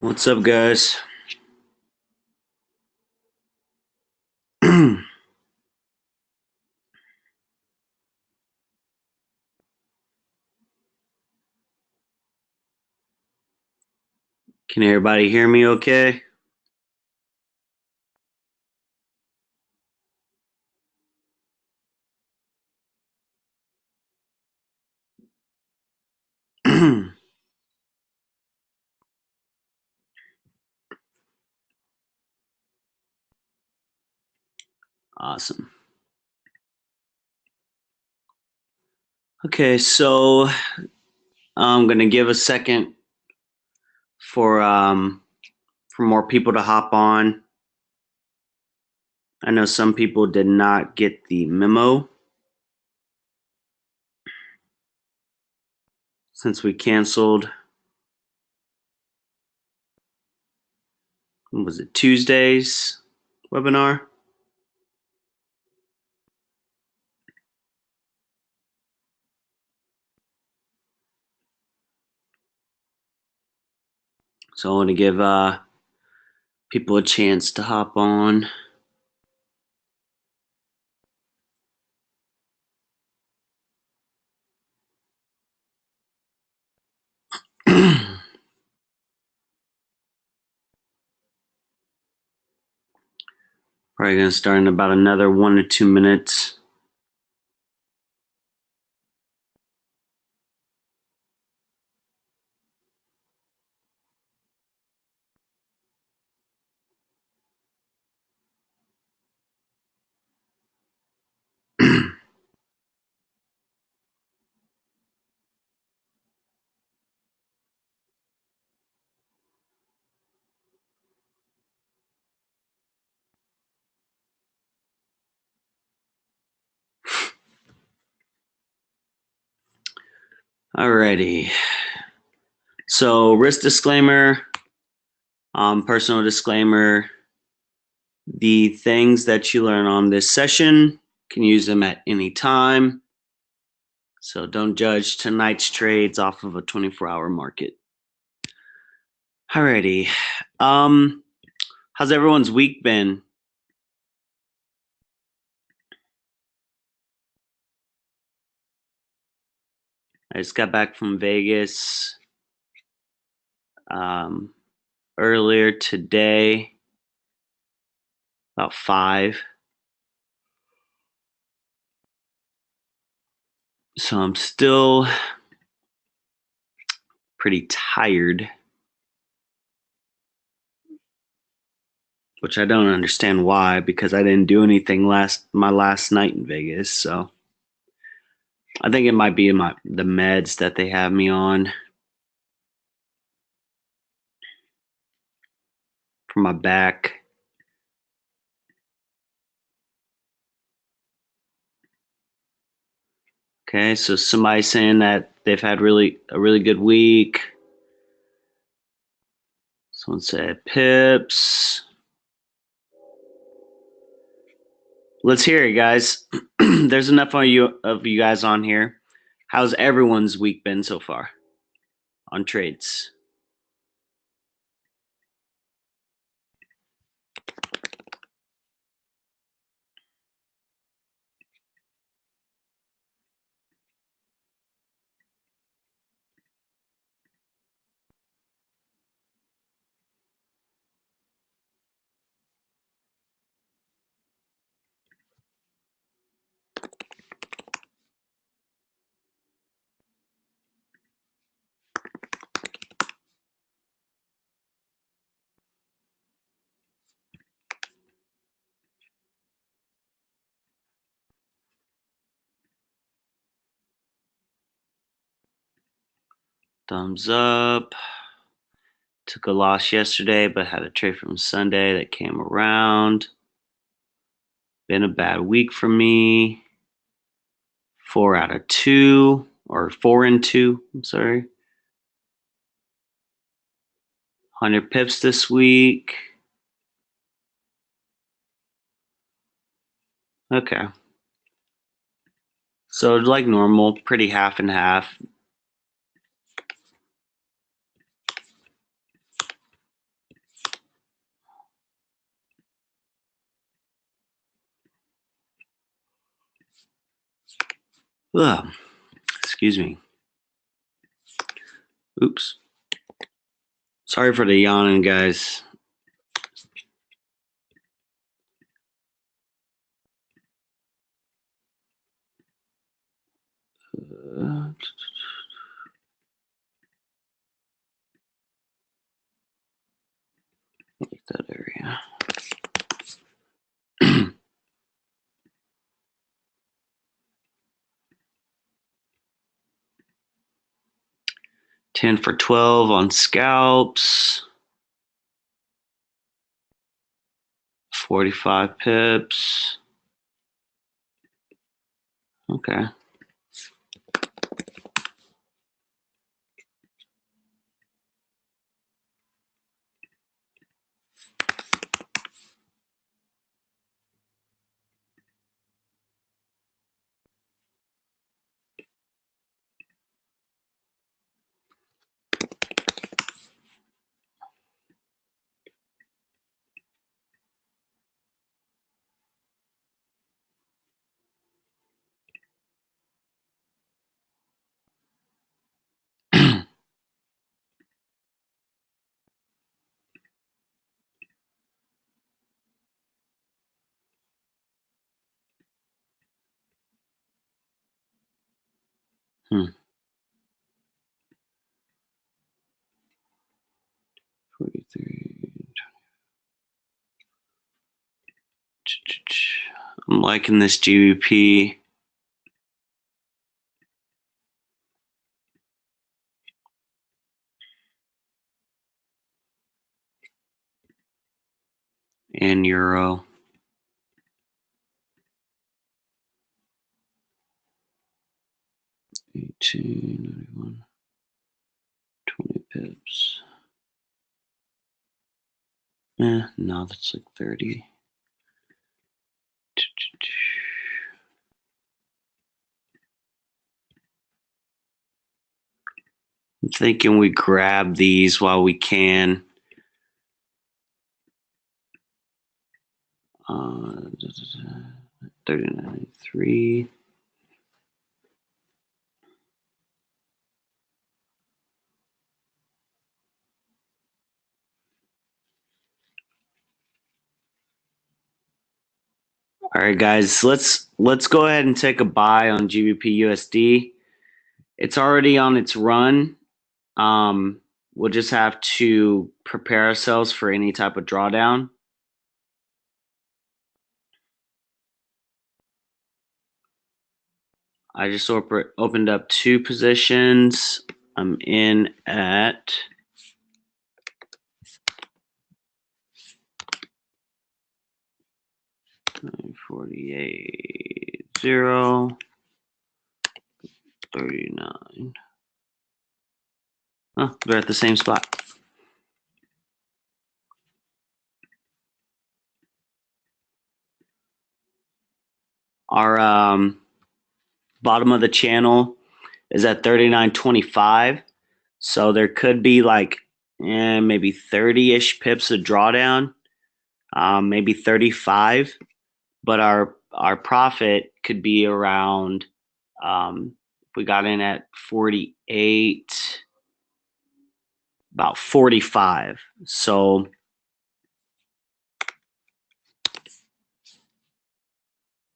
What's up, guys? Can everybody hear me okay? Awesome. Okay, so I'm gonna give a second for more people to hop on. I know some people did not get the memo since we canceled. What was it, Tuesday's webinar? So I want to give people a chance to hop on. Probably gonna start in about another 1 to 2 minutes. Alrighty. So risk disclaimer, personal disclaimer. The things that you learn on this session, can use them at any time. So don't judge tonight's trades off of a 24-hour market. Alrighty. How's everyone's week been? I just got back from Vegas earlier today, about 5. So I'm still pretty tired, which I don't understand why, because I didn't do anything my last night in Vegas. So I think it might be the meds that they have me on for my back. Okay, so somebody's saying that they've had a really good week. Someone said pips. Let's hear it, guys. There's enough of you guys on here. How's everyone's week been so far on trades? Thumbs up. Took a loss yesterday, but had a trade from Sunday that came around. Been a bad week for me. 4 out of 2, or 4 and 2. I'm sorry. 100 pips this week. Okay. So like normal, pretty half and half. Ugh, excuse me. Oops. Sorry for the yawning, guys. Like that area. 10 for 12 on scalps. 45 pips. Okay. Hmm. 43. I'm liking this GBP. And euro. 18, 91, 20 pips. No, that's like 30. I'm thinking we grab these while we can. 39.3. All right, guys, let's go ahead and take a buy on GBP USD. It's already on its run. We'll just have to prepare ourselves for any type of drawdown. I just opened up 2 positions. I'm in at 48.0, 39. Oh, they're at the same spot. Our bottom of the channel is at 39.25. So there could be like maybe 30-ish pips of drawdown, maybe 35. But our profit could be around, if we got in at 48, about 45. So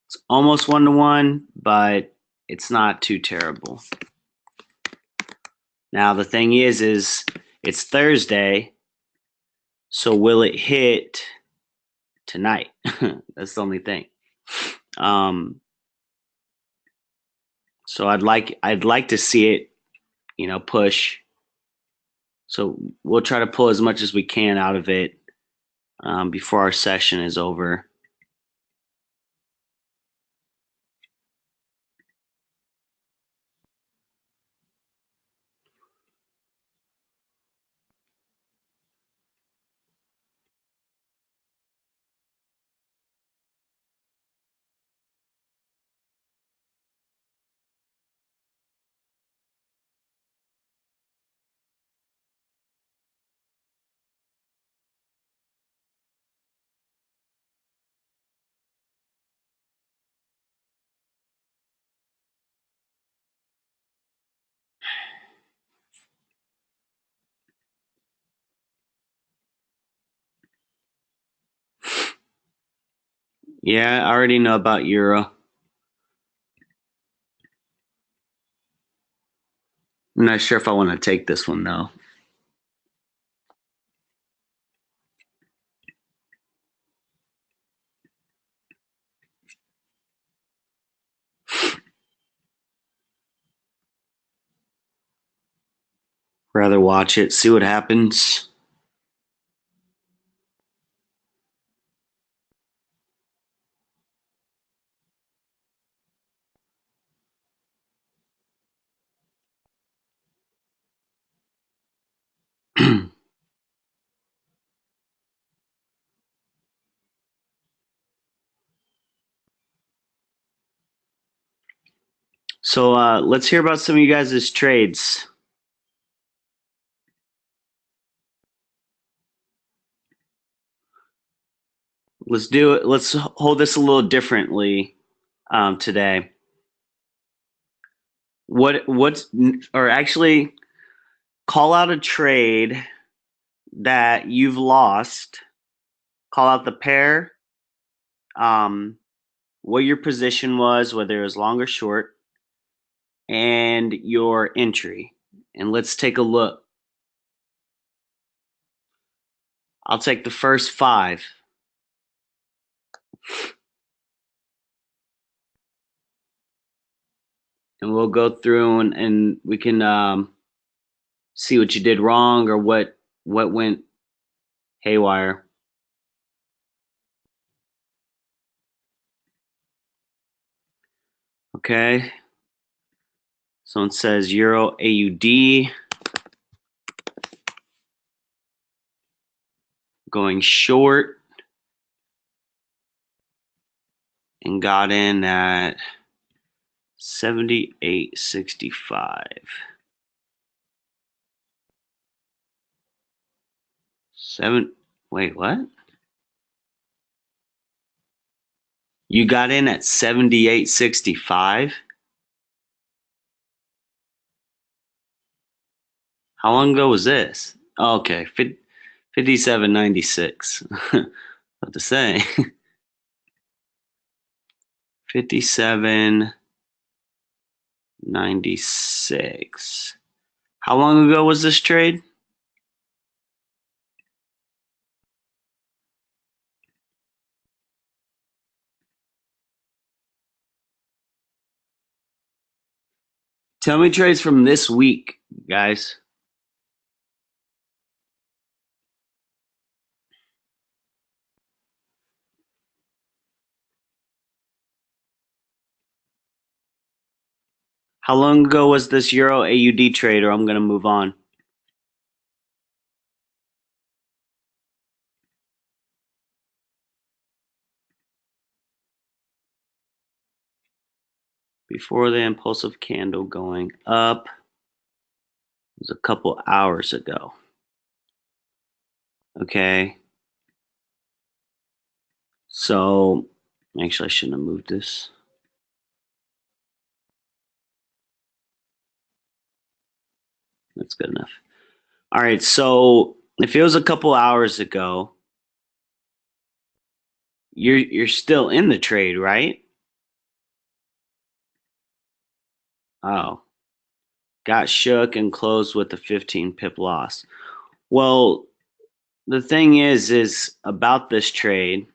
it's almost 1-to-1, but it's not too terrible. Now the thing is it's Thursday, so will it hit tonight? That's the only thing. So I'd like to see it, push. So we'll try to pull as much as we can out of it before our session is over. Yeah, I already know about Euro. I'm not sure if I want to take this one though. Rather watch it, see what happens. So let's hear about some of you guys' trades. Let's do it. Let's hold this a little differently today. Or actually call out a trade that you've lost. Call out the pair, what your position was, whether it was long or short, and your entry. And let's take a look. I'll take the first 5. And we'll go through and we can see what you did wrong or what went haywire. Okay. Someone says Euro AUD going short and got in at 78.65. Wait, what? You got in at 78.65? How long ago was this? Oh, okay, 57.96. What to say? 57.96. How long ago was this trade? Tell me trades from this week, guys. How long ago was this Euro AUD trade, or I'm going to move on? Before the impulsive candle going up, it was a couple hours ago. Okay. So, actually, I shouldn't have moved this. That's good enough. All right. So, if it was a couple hours ago, you're still in the trade, right? Oh, got shook and closed with a 15 pip loss. Well, the thing is about this trade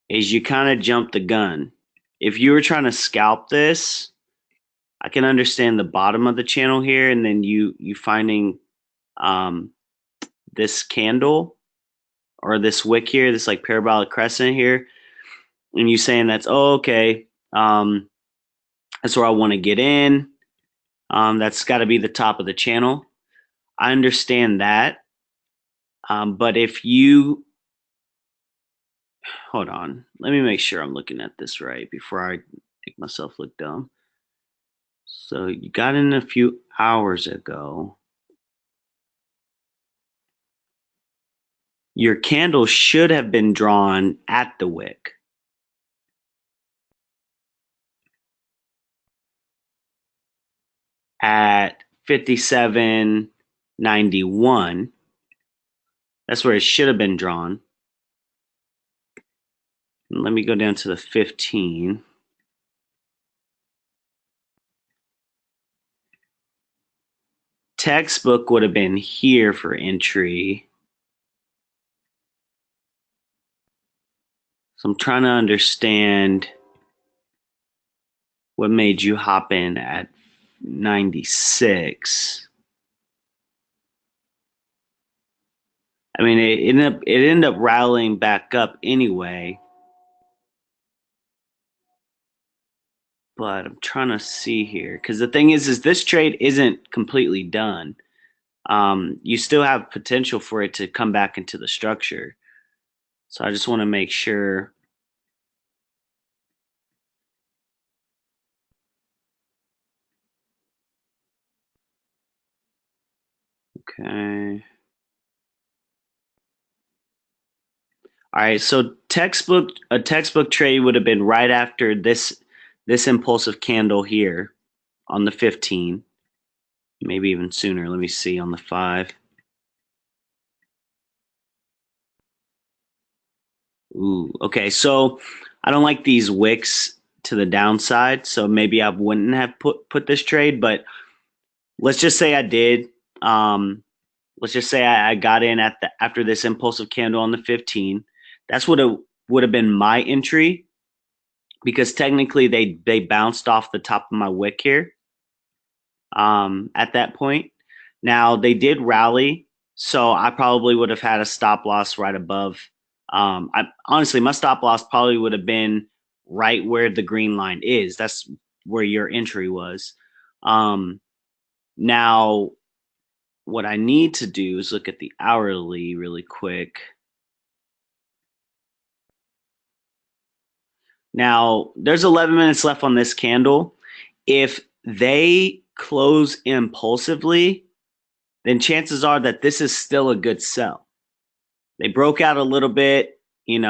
is you kind of jumped the gun. If you were trying to scalp this, I can understand the bottom of the channel here, and then you finding um, this candle or this wick here, this like parabolic crescent here, and you saying that's okay. That's where I want to get in. That's got to be the top of the channel. I understand that, but if you hold on, let me make sure I'm looking at this right before I make myself look dumb. So you got in a few hours ago. Your candle should have been drawn at the wick. At 57.91. That's where it should have been drawn. Let me go down to the 15. Textbook would have been here for entry. So I'm trying to understand what made you hop in at 96. I mean, it ended up rallying back up anyway. But I'm trying to see here because the thing is this trade isn't completely done. You still have potential for it to come back into the structure. So I just want to make sure. Okay. All right. So a textbook trade would have been right after this impulsive candle here on the 15, maybe even sooner. Let me see on the 5. Ooh. Okay. So I don't like these wicks to the downside. So maybe I wouldn't have put this trade, but let's just say I did. Let's just say I got in after this impulsive candle on the 15. That's what it would have been my entry because technically they bounced off the top of my wick here at that point. Now they did rally, so I probably would have had a stop loss right above. Honestly, my stop loss probably would have been right where the green line is. That's where your entry was. Now what I need to do is look at the hourly really quick. Now, there's 11 minutes left on this candle. If they close impulsively, then chances are that this is still a good sell. They broke out a little bit, gave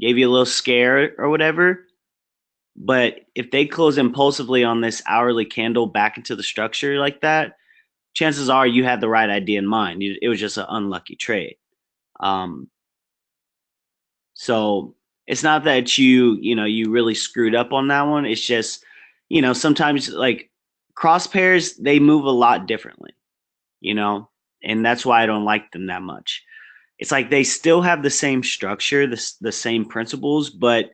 you a little scare or whatever. But if they close impulsively on this hourly candle back into the structure like that, chances are you had the right idea in mind. It was just an unlucky trade. Um, So it's not that you really screwed up on that one. It's just, sometimes like cross pairs, they move a lot differently, you know, and that's why I don't like them that much. It's like they still have the same structure, the same principles, but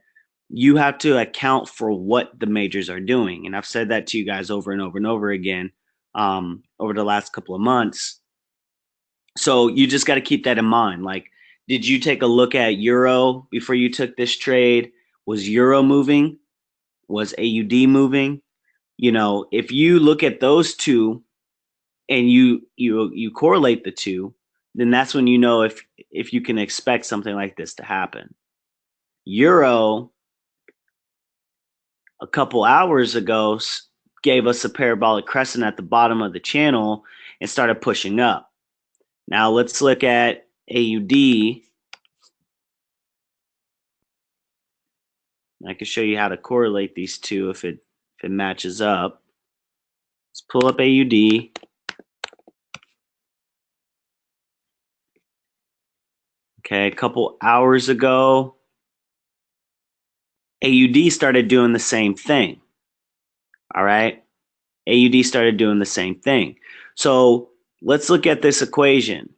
you have to account for what the majors are doing. And I've said that to you guys over and over and over again over the last couple of months. So you just got to keep that in mind. Like, did you take a look at euro before you took this trade? Was euro moving? Was AUD moving? If you look at those two and you correlate the two, then that's when you know if you can expect something like this to happen. Euro a couple hours ago gave us a parabolic crescent at the bottom of the channel and started pushing up. Now let's look at AUD. I can show you how to correlate these two if it matches up. Let's pull up AUD. Okay, a couple hours ago, AUD started doing the same thing. All right, AUD started doing the same thing. So let's look at this equation.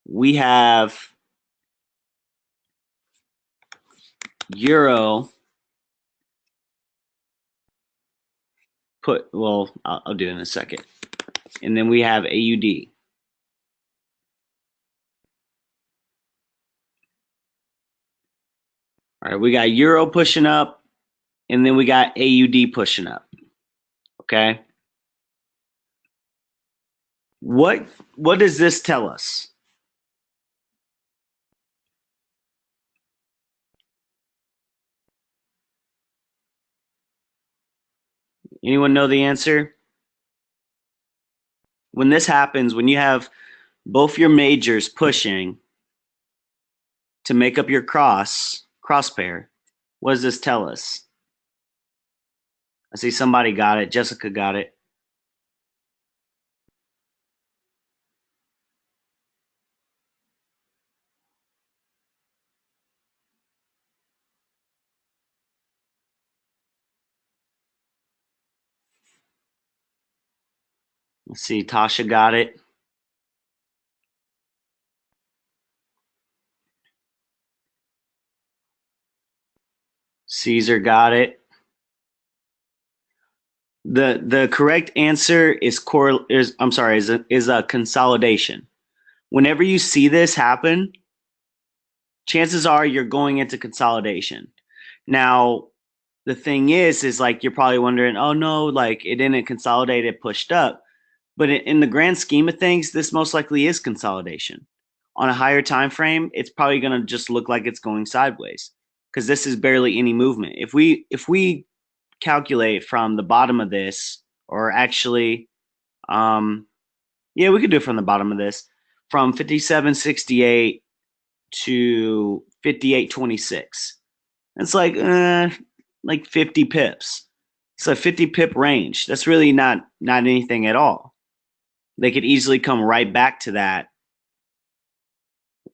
We have euro I'll do it in a second. And then we have AUD. All right, we got euro pushing up, and then we got AUD pushing up. Okay. What does this tell us? Anyone know the answer? When this happens, when you have both your majors pushing to make up your cross pair, what does this tell us? I see somebody got it. Jessica got it. Let's see, Tasha got it. Caesar got it. The correct answer is a consolidation. Whenever you see this happen, chances are you're going into consolidation. Now, the thing is like you're probably wondering, oh no, like it didn't consolidate, it pushed up. But in the grand scheme of things, this most likely is consolidation. On a higher time frame, it's probably going to just look like it's going sideways because this is barely any movement. If we calculate from the bottom of this, or actually, yeah, we could do it from the bottom of this, from 57.68 to 58.26. It's like 50 pips. It's a 50 pip range. That's really not anything at all. They could easily come right back to that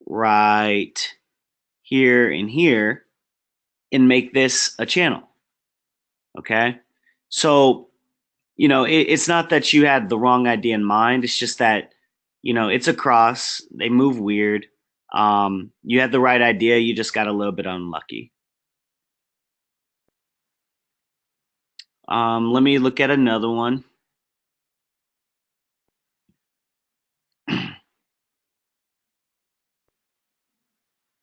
right here and here and make this a channel. Okay. So, it's not that you had the wrong idea in mind. It's just that, it's a cross. They move weird. You had the right idea. You just got a little bit unlucky. Let me look at another one.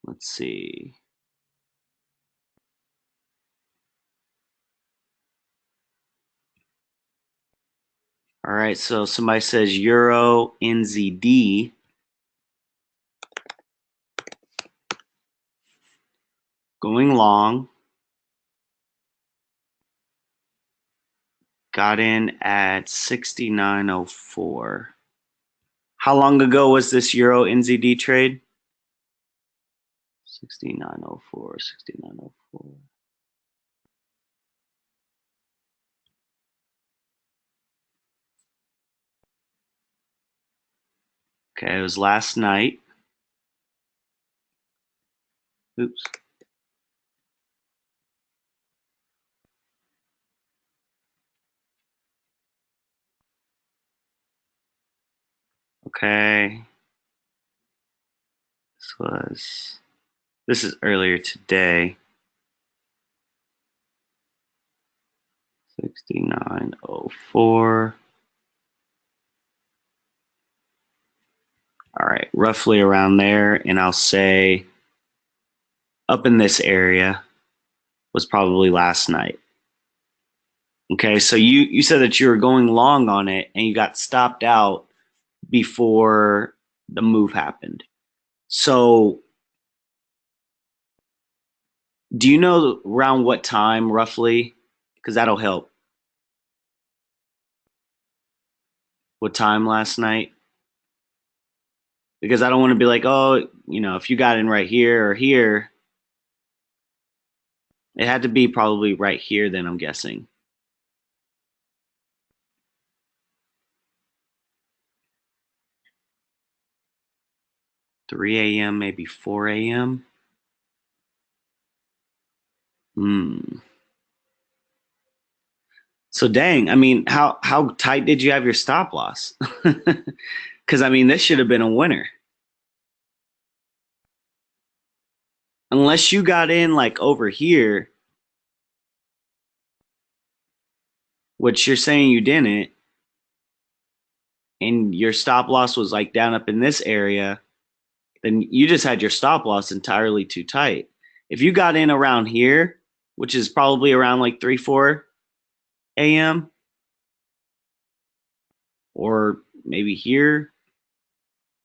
Let's see. All right, so somebody says Euro NZD. Going long. Got in at 69.04. How long ago was this Euro NZD trade? 69.04, 69.04. Okay, it was last night. Oops. Okay. This is earlier today. 69.04. All right, roughly around there, and I'll say up in this area was probably last night. Okay, so you said that you were going long on it and you got stopped out before the move happened. So do you know around what time roughly? Because that'll help. What time last night? Because I don't want to be like, oh, if you got in right here or here, it had to be probably right here then, I'm guessing. 3 a.m., maybe 4 a.m. Hmm. So dang, I mean, how tight did you have your stop loss? Because I mean, this should have been a winner. Unless you got in like over here, which you're saying you didn't, and your stop loss was like down up in this area, then you just had your stop loss entirely too tight. If you got in around here, which is probably around like 3, 4 a.m., or maybe here,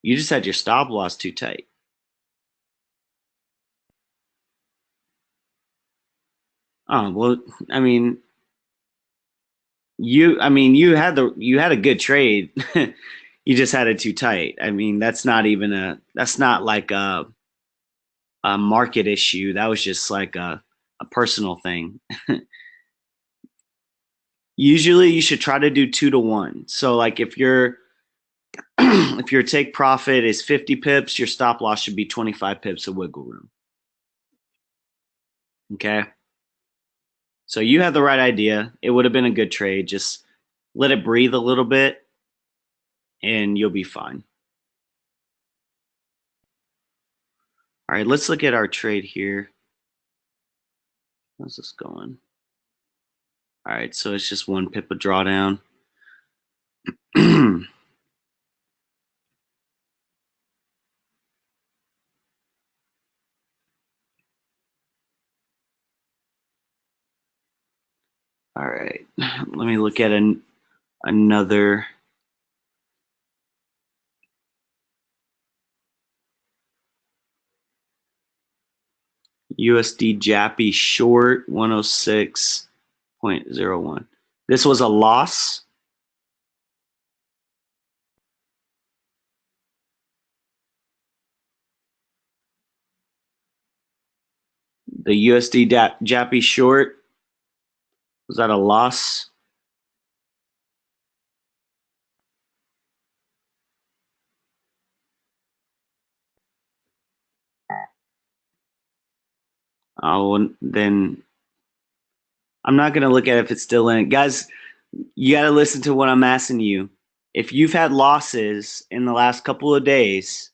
you just had your stop loss too tight. Oh, well, I mean, you had a good trade. You just had it too tight. I mean, that's not like a market issue. That was just like a personal thing. Usually you should try to do 2 to 1. So like if if your take profit is 50 pips, your stop loss should be 25 pips of wiggle room. Okay. So you had the right idea. It would have been a good trade. Just let it breathe a little bit and you'll be fine. All right, let's look at our trade here. How's this going? All right, so it's just 1 pip of drawdown. All right, let me look at another. USD Jappy short 106.01. This was a loss. The USD Jappy short, was that a loss? Oh, then I'm not going to look at if it's still in it. Guys, you got to listen to what I'm asking you. If you've had losses in the last couple of days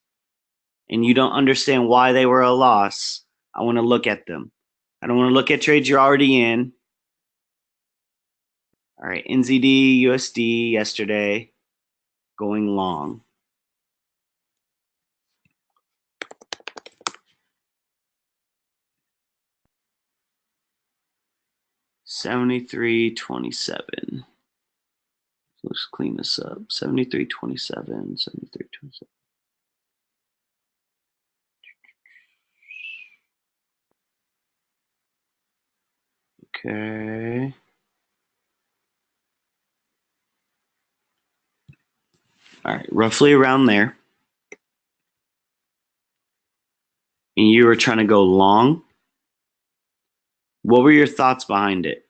and you don't understand why they were a loss, I want to look at them. I don't want to look at trades you're already in. All right, NZD, USD yesterday going long. $73.27. Let's clean this up. 73.27, 73.27. Okay. All right, roughly around there. And you were trying to go long. What were your thoughts behind it?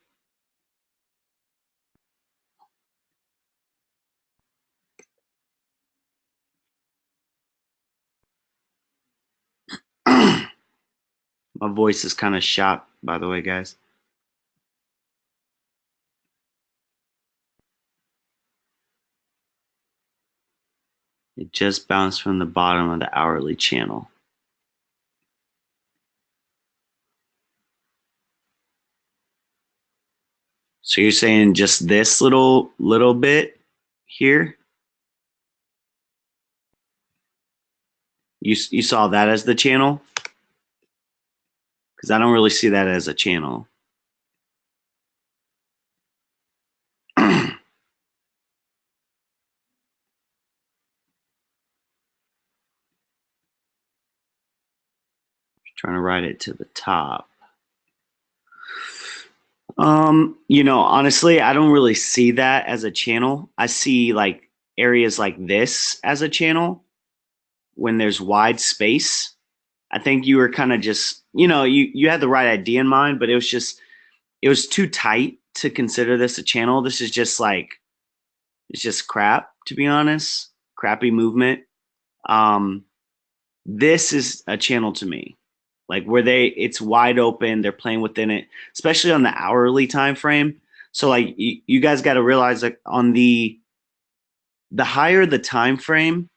My voice is kind of shot, by the way, guys. It just bounced from the bottom of the hourly channel. So you're saying just this little bit here? You saw that as the channel? Because I don't really see that as a channel. Trying to ride it to the top. Honestly, I don't really see that as a channel. I see like areas like this as a channel when there's wide space. I think you were kind of just, you had the right idea in mind, but it was too tight to consider this a channel. This is just like, it's just crap, to be honest. Crappy movement. This is a channel to me. Like where it's wide open, they're playing within it, especially on the hourly time frame. So like you guys got to realize like on the higher the time frame,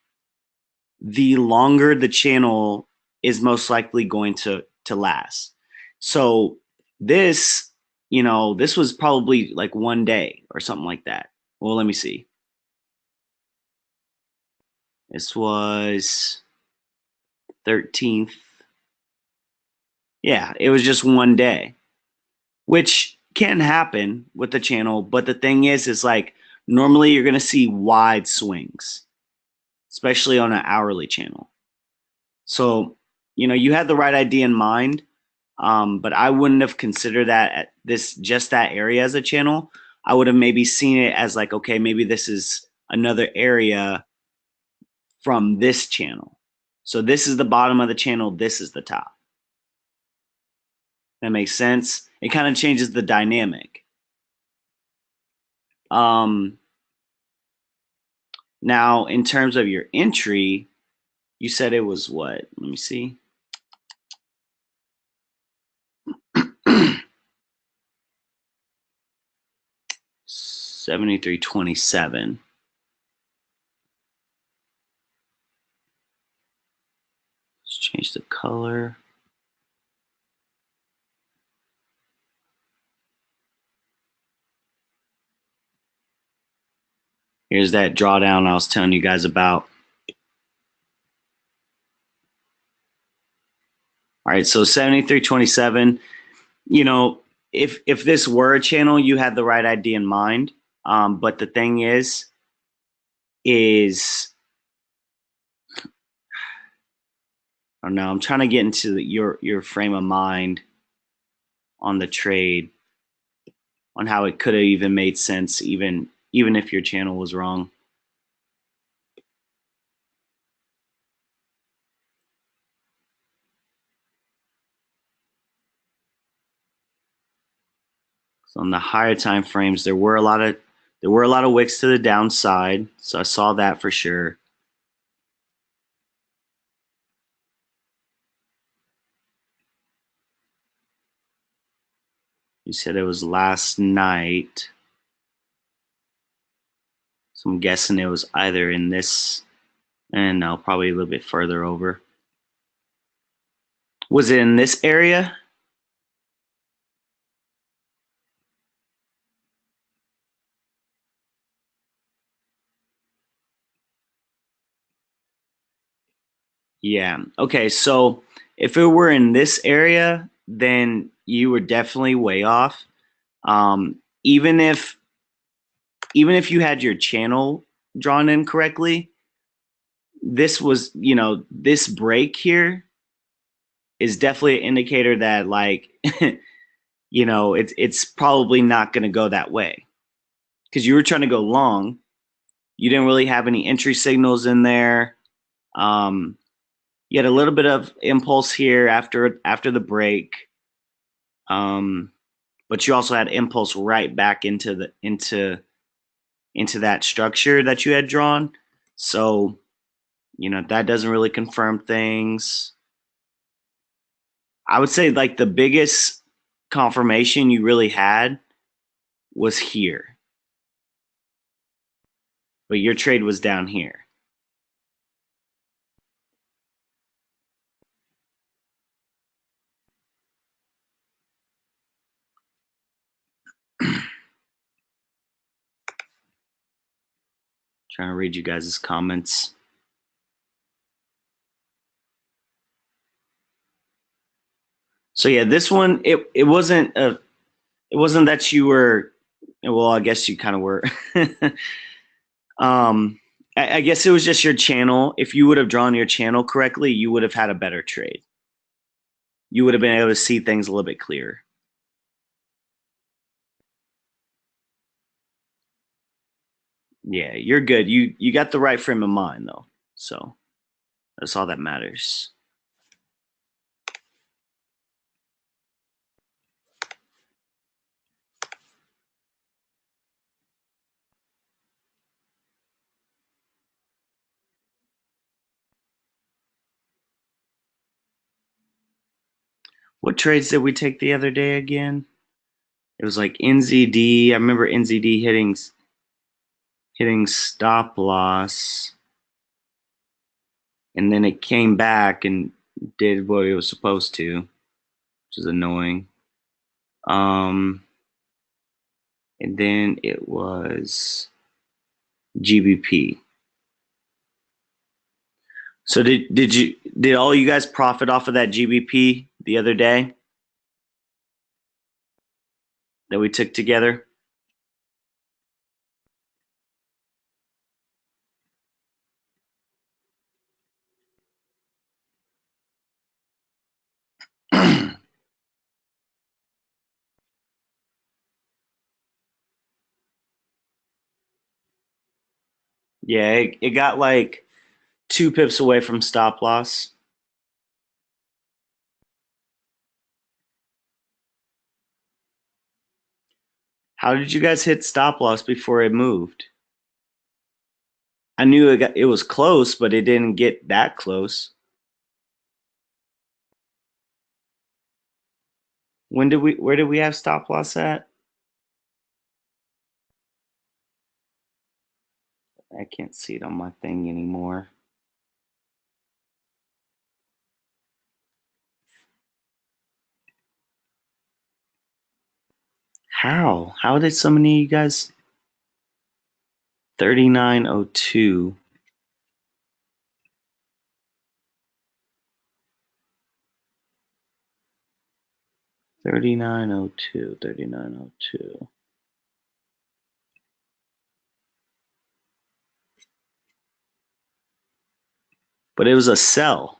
the longer the channel is most likely going to last. So this, this was probably like 1 day or something like that. Well, let me see. This was 13th. Yeah, it was just 1 day, which can happen with the channel. But the thing is like normally you're going to see wide swings, especially on an hourly channel. So, you had the right idea in mind, but I wouldn't have considered that at just that area as a channel. I would have maybe seen it as like, okay, maybe this is another area from this channel. So this is the bottom of the channel. This is the top. That makes sense. It kind of changes the dynamic. Now, in terms of your entry, you said it was what? Let me see. $73.27. color. Here's that drawdown I was telling you guys about. All right, so 73.27. You know, if this were a channel, you had the right idea in mind. But the thing is I don't know. I'm trying to get into your frame of mind on the trade, on how it could have even made sense, even if your channel was wrong. So on the higher time frames, there were a lot of wicks to the downside. So I saw that for sure. You said it was last night. So I'm guessing it was either in this, and no, probably a little bit further over. Was it in this area? Yeah. Okay. So if it were in this area, then you were definitely way off. Even if you had your channel drawn in correctly, this was, this break here is definitely an indicator that like, it's probably not going to go that way because you were trying to go long. You didn't really have any entry signals in there. You had a little bit of impulse here after the break, but you also had impulse right back into that structure that you had drawn. So, that doesn't really confirm things. I would say like the biggest confirmation you really had was here, but your trade was down here. Trying to read you guys' comments. So yeah, this one it wasn't that you were, well, I guess you kind of were. I guess it was just your channel. If you would have drawn your channel correctly, you would have had a better trade. You would have been able to see things a little bit clearer. Yeah, you're good. You got the right frame of mind though. So that's all that matters. What trades did we take the other day again? It was like NZD. I remember NZD hitting stop loss, and then it came back and did what it was supposed to, which is annoying. And then it was GBP. So did all you guys profit off of that GBP the other day that we took together? Yeah, it got like 2 pips away from stop loss. How did you guys hit stop loss before it moved? I knew it was close, but it didn't get that close. Where did we have stop loss at? I can't see it on my thing anymore. How? How did so many of you guys? 3902. 3902. 3902. But it was a sell.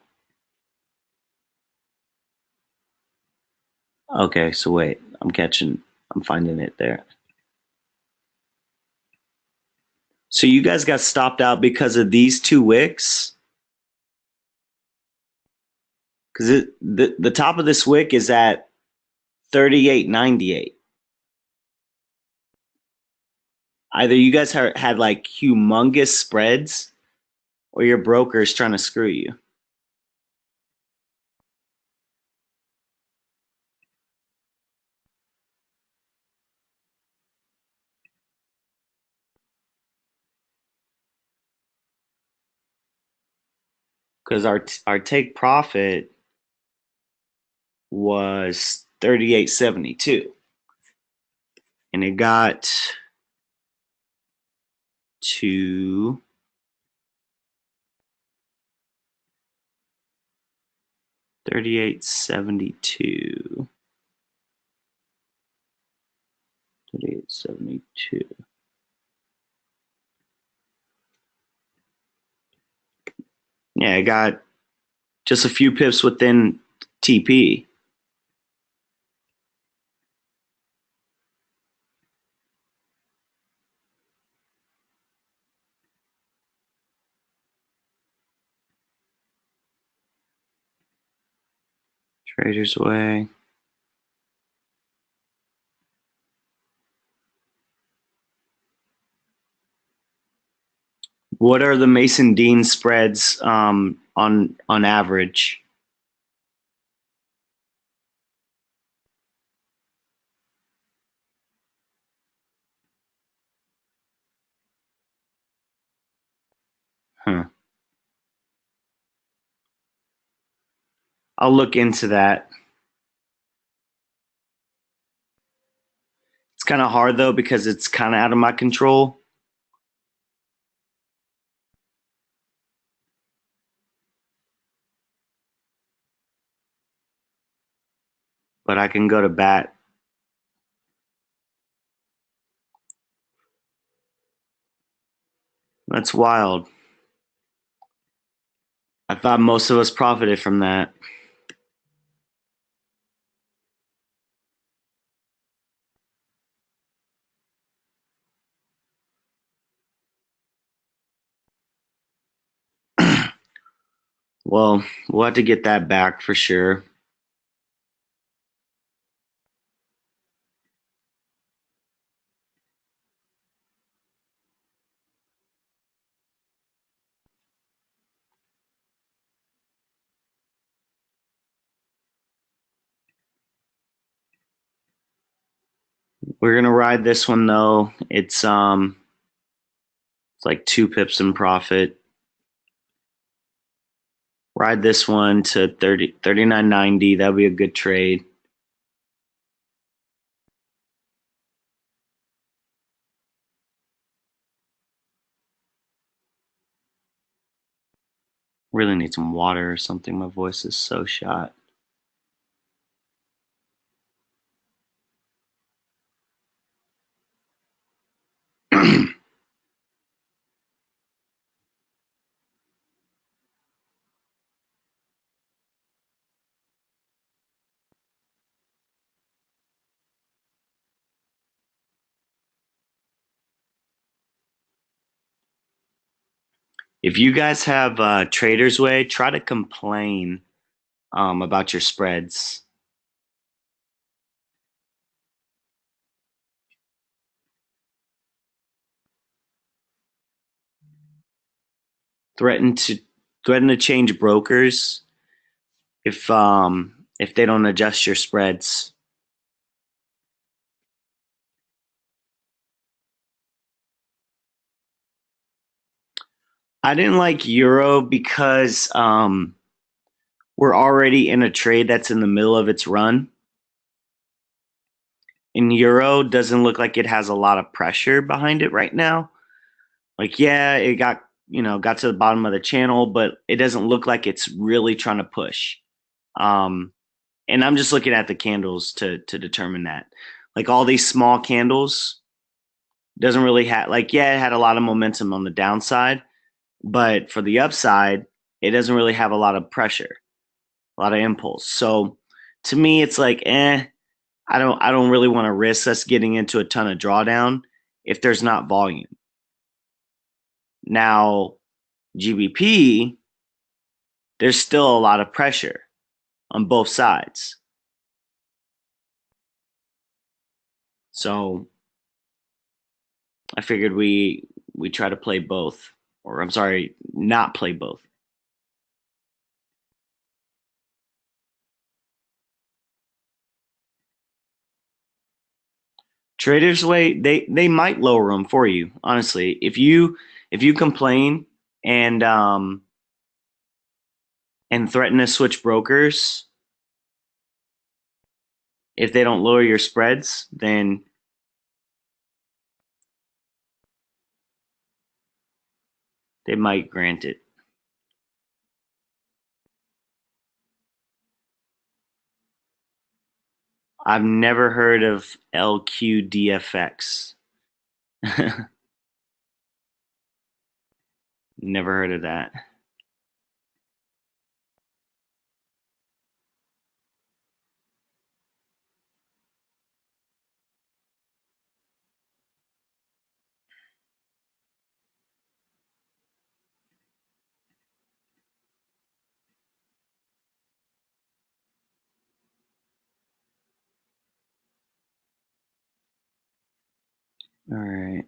Okay, so wait. I'm finding it there. So you guys got stopped out because of these two wicks? Because the top of this wick is at 38.98. Either you guys had like humongous spreads or your broker is trying to screw you. Because our take profit was 38.72 and it got to 38.72. 38.72. Yeah, I got just a few pips within TP. Trader's Way. What are the Mason Dean spreads on average? Huh. I'll look into that. It's kind of hard though because it's kind of out of my control. But I can go to bat. That's wild. I thought most of us profited from that. Well, we'll have to get that back for sure. We're gonna ride this one though. It's like 2 pips in profit. Ride this one to 39.90. That'd be a good trade. Really need some water or something. My voice is so shot. If you guys have Trader's Way, try to complain about your spreads. Threaten to change brokers if they don't adjust your spreads. I didn't like Euro because we're already in a trade that's in the middle of its run. in euro doesn't look like it has a lot of pressure behind it right now. Like, yeah, it got to the bottom of the channel, but it doesn't look like it's really trying to push. And I'm just looking at the candles to determine that. Like all these small candles doesn't really have like, yeah, it had a lot of momentum on the downside, but for the upside, it doesn't really have a lot of pressure, a lot of impulse. So to me, it's like, I don't really want to risk us getting into a ton of drawdown if there's not volume. Now, GBP, there's still a lot of pressure on both sides. So I figured we try to play both, or I'm sorry, not play both. Traders way they might lower them for you. Honestly, if you complain and threaten to switch brokers, if they don't lower your spreads, then they might grant it. I've never heard of LQDFX. Never heard of that. All right.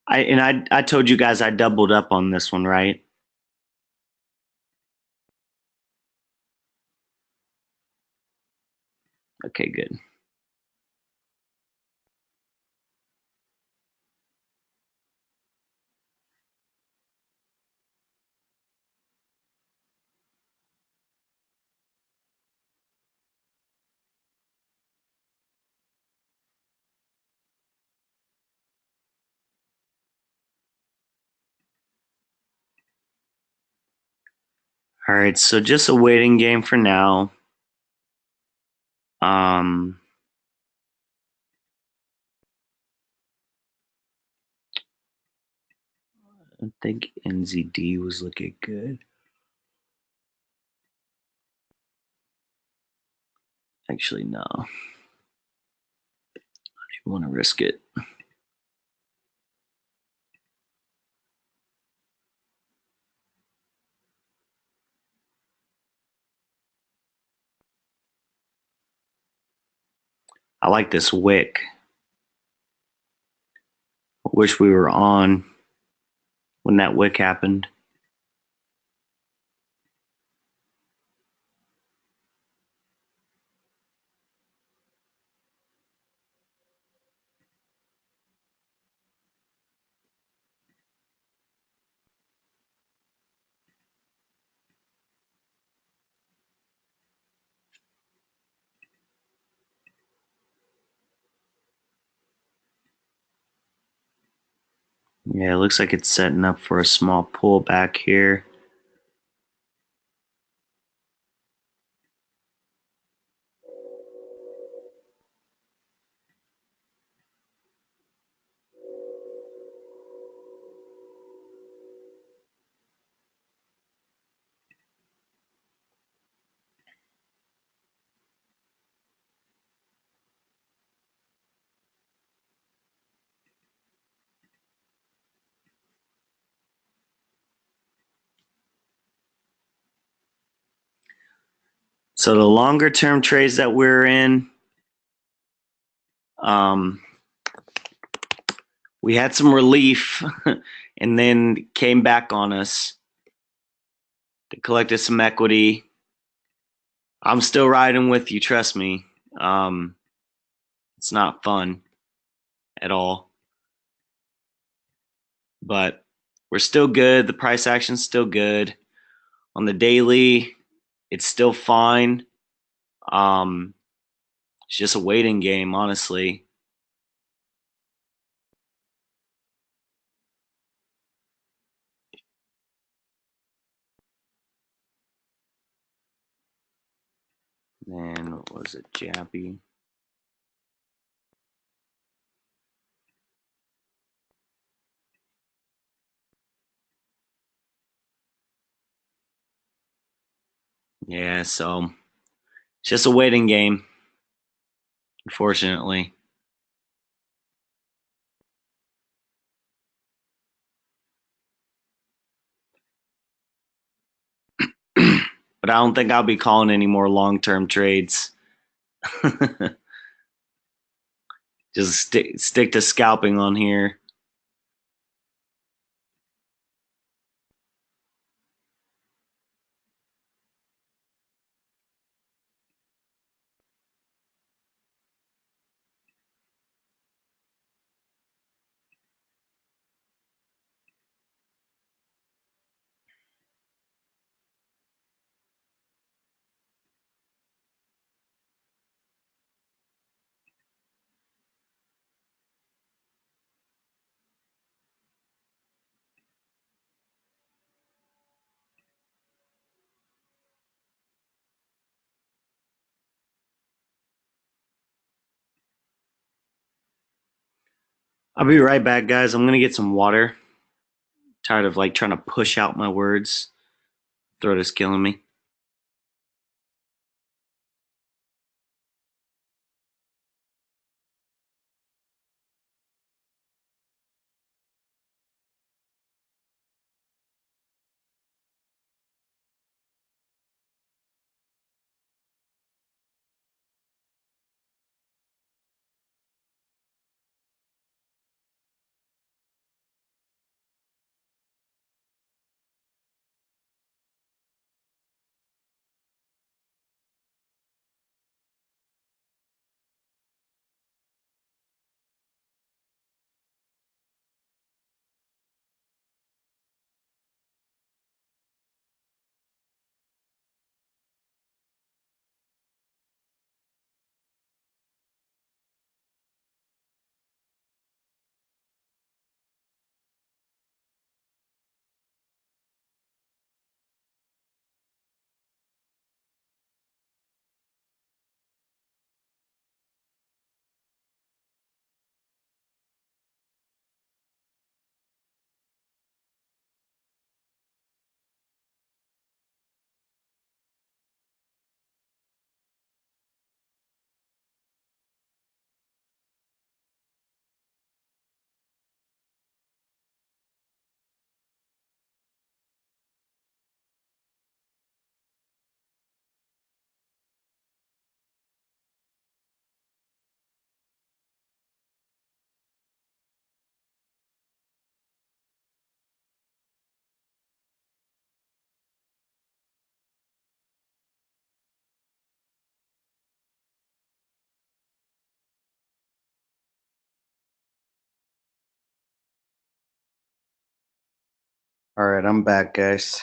I told you guys I doubled up on this one, right? Okay, good. All right, so just a waiting game for now. I think NZD was looking good. Actually, no. I don't even want to risk it. I like this wick. I wish we were on when that wick happened. Yeah, it looks like it's setting up for a small pullback here. So the longer term trades that we're in, we had some relief and then came back on us. They collected some equity. I'm still riding with you, trust me. It's not fun at all. But we're still good. The price action's still good. On the daily, It's still fine. It's just a waiting game, honestly. Man, what was it? Jappy. Yeah, so it's just a waiting game, unfortunately. But I don't think I'll be calling any more long-term trades. Just stick to scalping on here. I'll be right back, guys. I'm gonna get some water. Tired of like trying to push out my words. Throat is killing me. All right, I'm back, guys.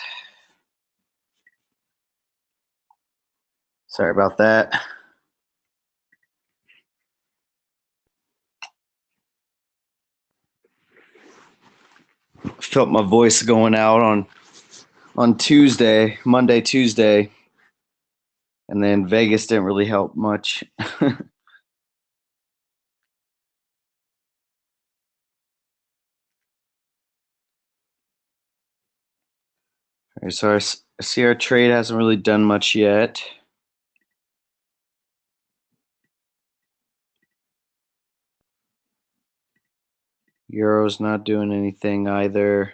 Sorry about that. Felt my voice going out on Tuesday, Monday, Tuesday, and then Vegas didn't really help much. All right, so I see our trade hasn't really done much yet. Euro's not doing anything either.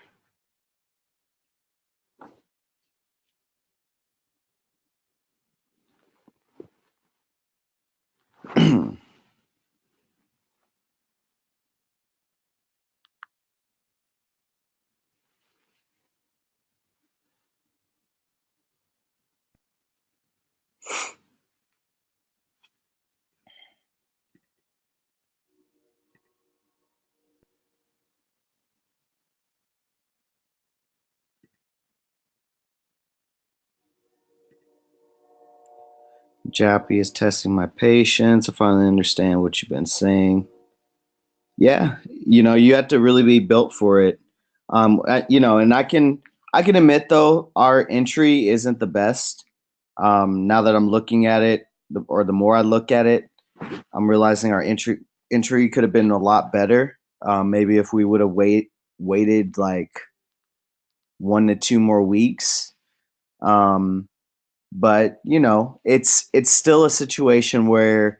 Jappy is testing my patience. I finally understand what you've been saying. Yeah, you have to really be built for it. And I can admit though, our entry isn't the best. Now that I'm looking at it, or the more I look at it, I'm realizing our entry could have been a lot better. Maybe if we would have waited like 1 to 2 more weeks. Um, but it's still a situation where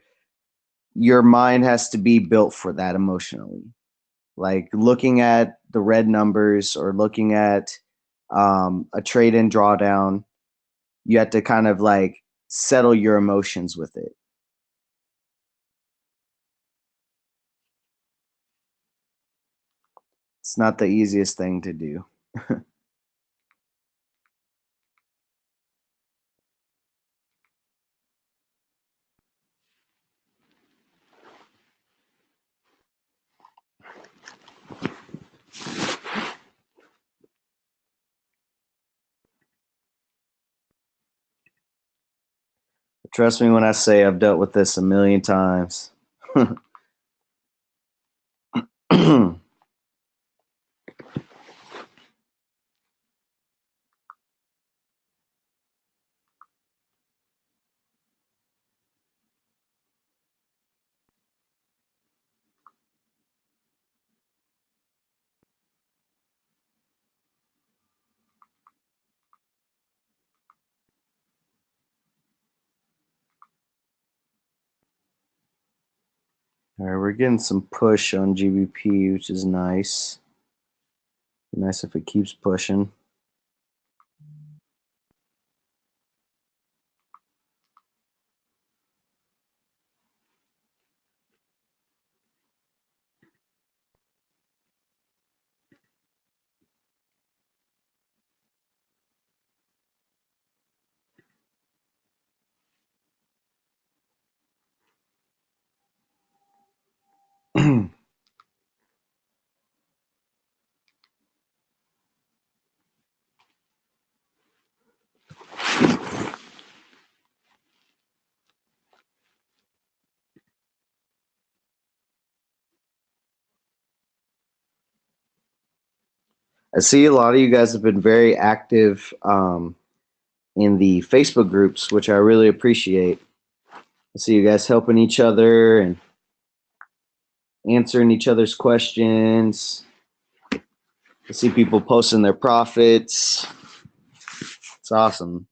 your mind has to be built for that emotionally. Like looking at the red numbers or looking at a trade in drawdown, you have to kind of like settle your emotions with it. It's not the easiest thing to do. Trust me when I say I've dealt with this a million times. All right, we're getting some push on GBP, which is nice. Nice if it keeps pushing. I see a lot of you guys have been very active in the Facebook groups, which I really appreciate. I see you guys helping each other and answering each other's questions. I see people posting their profits. It's awesome.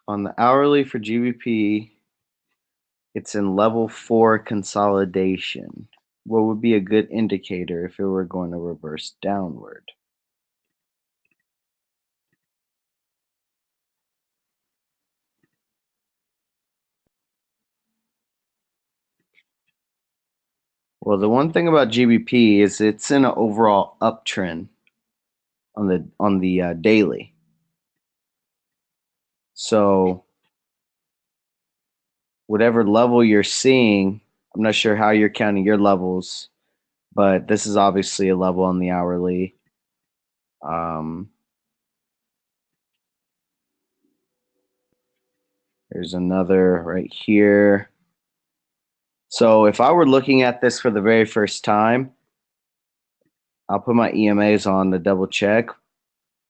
On the hourly for GBP, it's in level 4 consolidation. What would be a good indicator if it were going to reverse downward? Well, the one thing about GBP is it's in an overall uptrend on the daily. So whatever level you're seeing, I'm not sure how you're counting your levels, but this is obviously a level on the hourly. Um, there's another right here. So if I were looking at this for the very first time, I'll put my EMAs on to double check.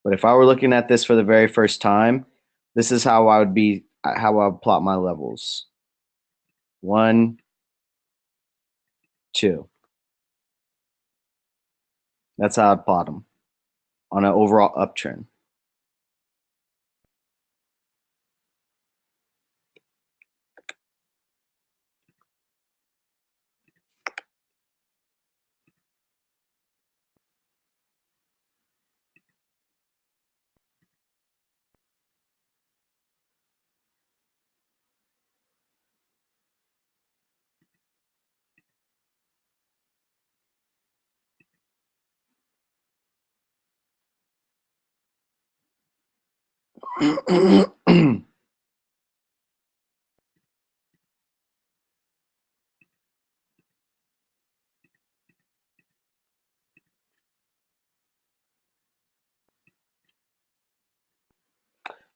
But if I were looking at this for the very first time, this is how I would plot my levels. 1, 2. That's how I'd plot them on an overall uptrend.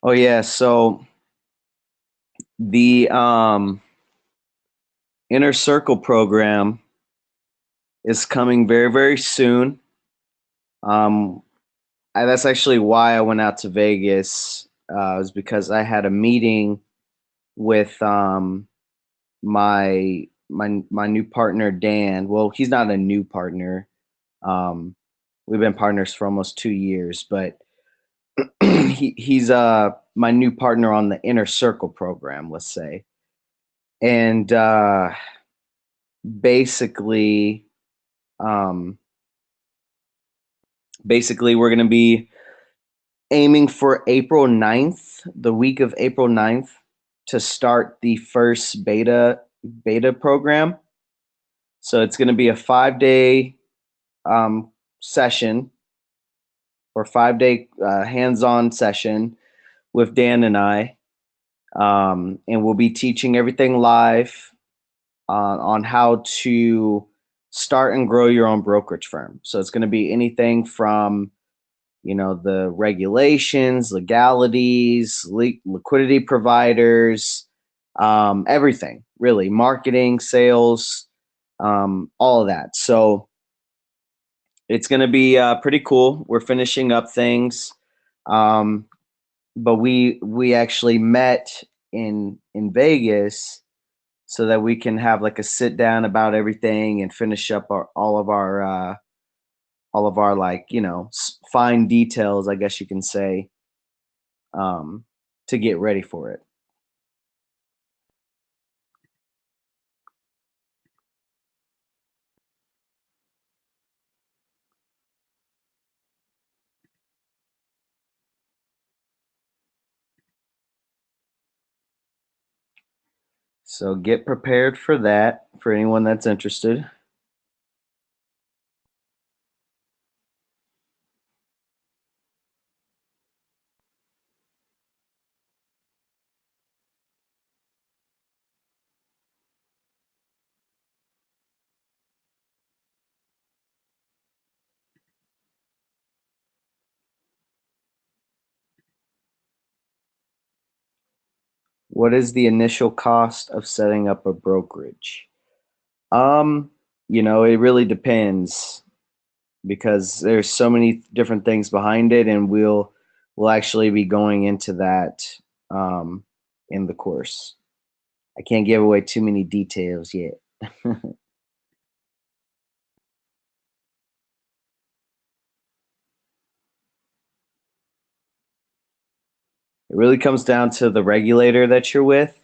Oh yeah, so the Inner Circle program is coming very, very soon. Um, that's actually why I went out to Vegas. Was because I had a meeting with my new partner Dan. Well, he's not a new partner. Um, we've been partners for almost 2 years, but he's my new partner on the Inner Circle program, let's say. And basically, um, basically, we're going to be aiming for April 9th, the week of April 9th, to start the first beta program. So it's going to be a 5-day session or 5-day hands-on session with Dan and I, and we'll be teaching everything live on how to start and grow your own brokerage firm. So it's going to be anything from the regulations, legalities, liquidity providers, everything really, marketing, sales, all of that. So it's going to be pretty cool. We're finishing up things, but we actually met in Vegas so that we can have like a sit down about everything and finish up all of our like fine details, I guess you can say, um, to get ready for it. So get prepared for that for anyone that's interested. What is the initial cost of setting up a brokerage? Um, it really depends because there's so many different things behind it, and we'll actually be going into that in the course. I can't give away too many details yet. It really comes down to the regulator that you're with.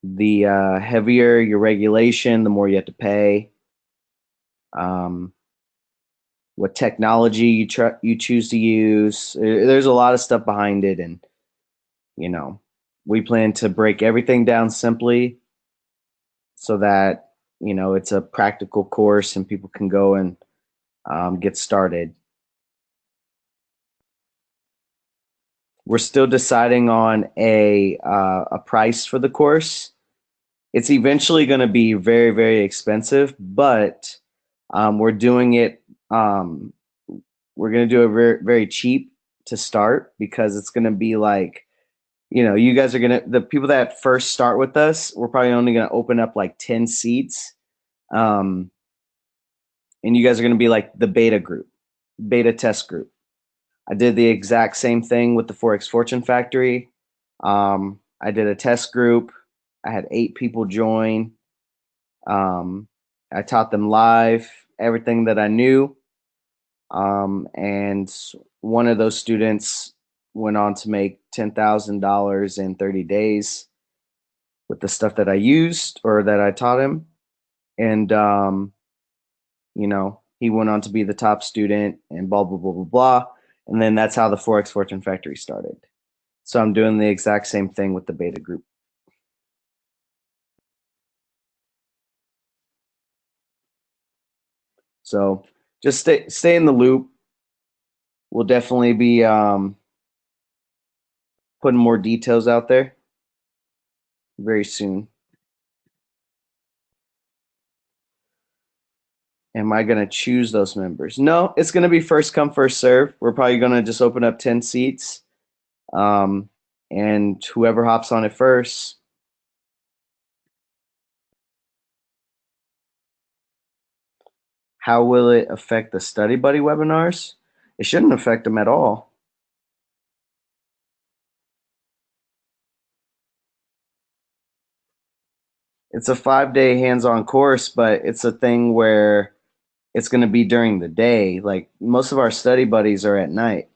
The heavier your regulation, the more you have to pay. Um, what technology you choose to use. There's a lot of stuff behind it, and you know, we plan to break everything down simply so that it's a practical course and people can go and get started. We're still deciding on a price for the course. It's eventually going to be very, very expensive, but we're doing it. We're going to do it very, very cheap to start because it's going to be like, you guys are going to, the people that first start with us, we're probably only going to open up like 10 seats. Um, and you guys are going to be like the beta test group. I did the exact same thing with the Forex Fortune Factory. I did a test group. I had 8 people join. I taught them live everything that I knew. And one of those students went on to make $10,000 in 30 days with the stuff that I used or that I taught him. And, he went on to be the top student and blah, blah, blah, blah, blah. And then that's how the Forex Fortune Factory started. So I'm doing the exact same thing with the beta group. So just stay in the loop. We'll definitely be putting more details out there very soon. am I going to choose those members? No, it's going to be first come, first serve. We're probably going to just open up 10 seats. And whoever hops on it first. How will it affect the Study Buddy webinars? It shouldn't affect them at all. It's a 5-day hands-on course, but it's a thing where it's going to be during the day. Like most of our study buddies are at night.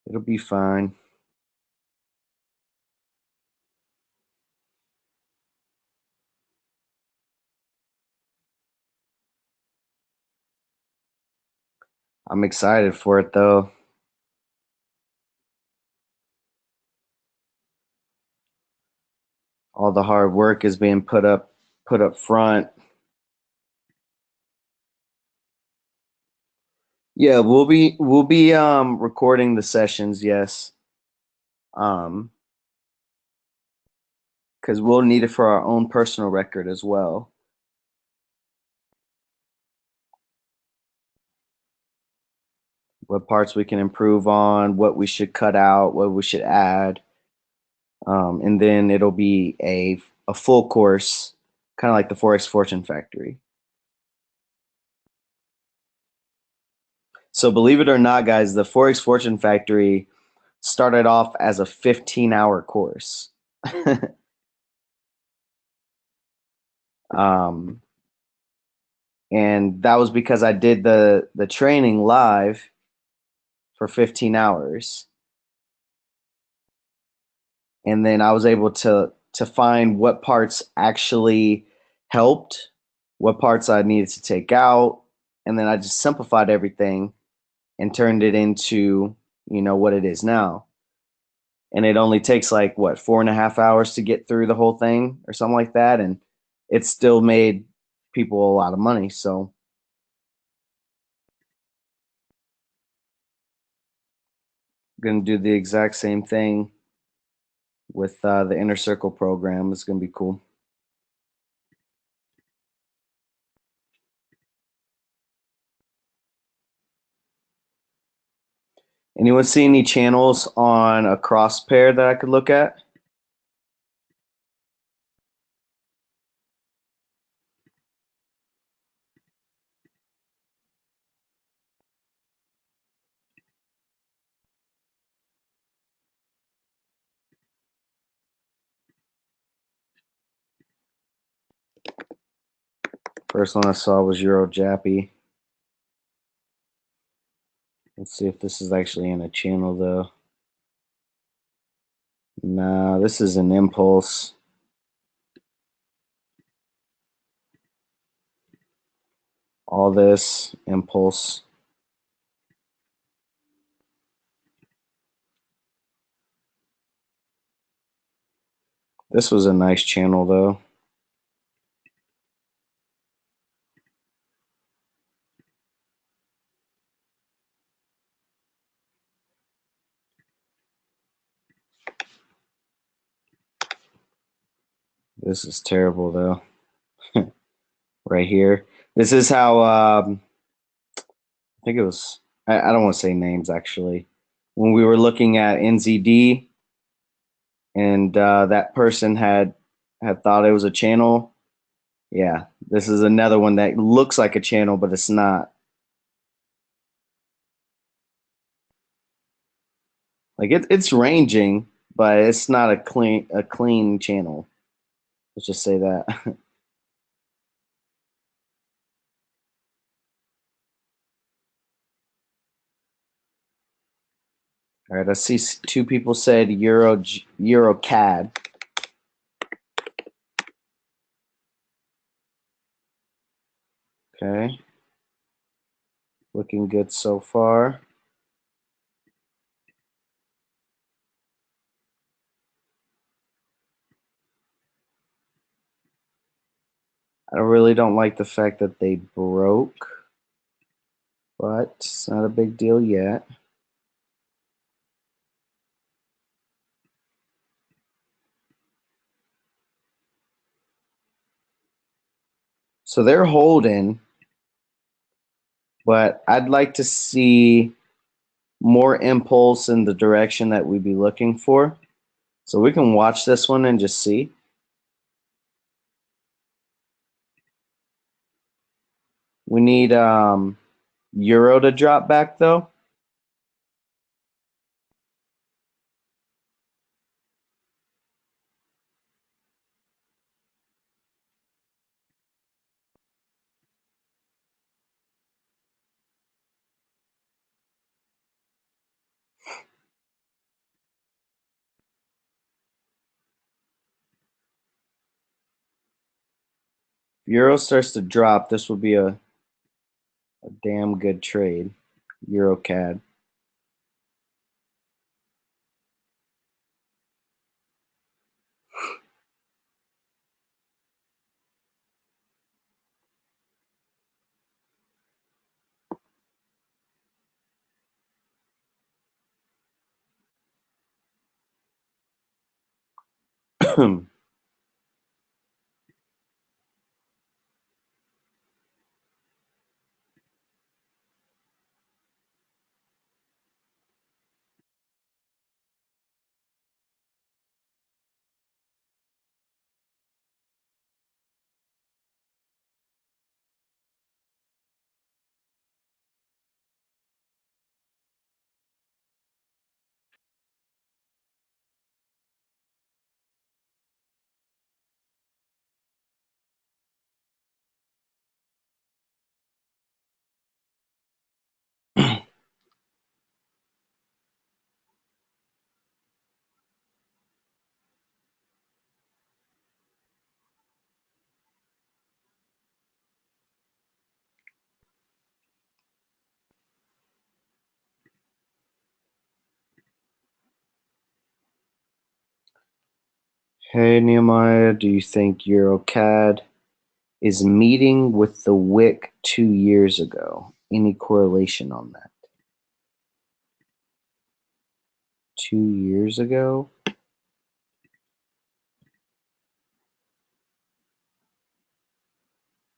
It'll be fine. I'm excited for it though. All the hard work is being put up front. Yeah, we'll be recording the sessions, yes. Because we'll need it for our own personal record as well. What parts we can improve on, what we should cut out, what we should add. And then it'll be a full course, kind of like the Forex Fortune Factory. So believe it or not, guys, the Forex Fortune Factory started off as a 15-hour course. And that was because I did the training live for 15 hours. And then I was able to find what parts actually helped, what parts I needed to take out, and then I just simplified everything and turned it into, what it is now. And it only takes like 4.5 hours to get through the whole thing or something like that, and it still made people a lot of money. So I'm gonna do the exact same thing with the Inner Circle program. It's gonna be cool. Anyone see any channels on a crosspair that I could look at? First one I saw was Euro Jappy. Let's see if this is actually in a channel though. Nah, this is an impulse. All this impulse. This was a nice channel though. This is terrible though. Right here. This is how I think it was, I don't want to say names actually. When we were looking at NZD and that person had thought it was a channel. Yeah, this is another one that looks like a channel, but it's not. Like it's ranging, but it's not a clean channel. Let's just say that. All right, I see two people said Euro CAD. Okay. Looking good so far. I really don't like the fact that they broke, but it's not a big deal yet. So they're holding, but I'd like to see more impulse in the direction that we'd be looking for. So we can watch this one and just see. We need Euro to drop back though. If Euro starts to drop, this will be a damn good trade. Euro CAD. Hey Nehemiah, do you think EuroCAD is meeting with the wick 2 years ago? Any correlation on that? 2 years ago?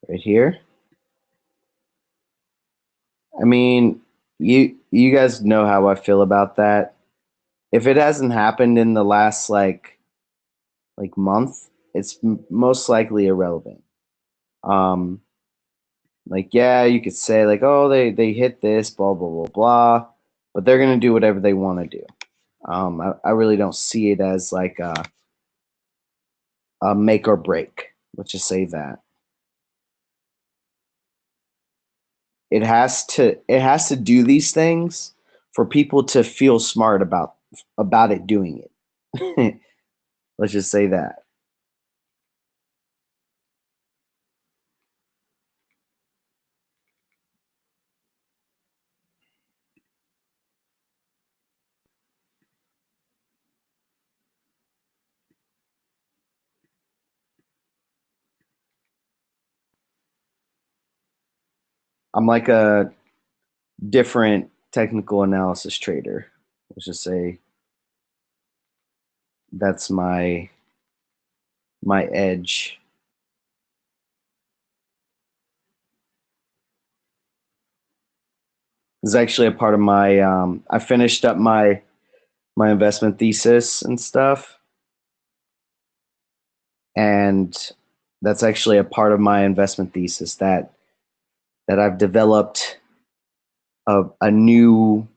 Right here? I mean, you guys know how I feel about that. If it hasn't happened in the last like month, it's most likely irrelevant. Um, like yeah, you could say like, oh, they hit this, blah blah blah blah, but they're gonna do whatever they want to do. I really don't see it as like a make or break. Let's just say that it has to do these things for people to feel smart about it doing it. Let's just say that. I'm like a different technical analysis trader. Let's just say that's my edge. It's actually a part of my I finished up my investment thesis and stuff, and that's actually a part of my investment thesis that I've developed a new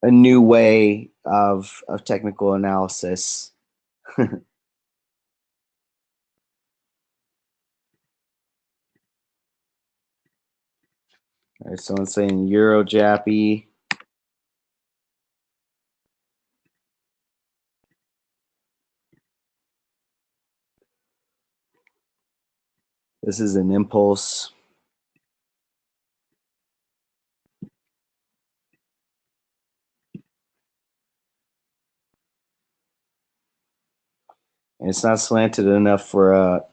way of technical analysis. All right, someone's saying Euro Jappy. This is an impulse. and it's not slanted enough for a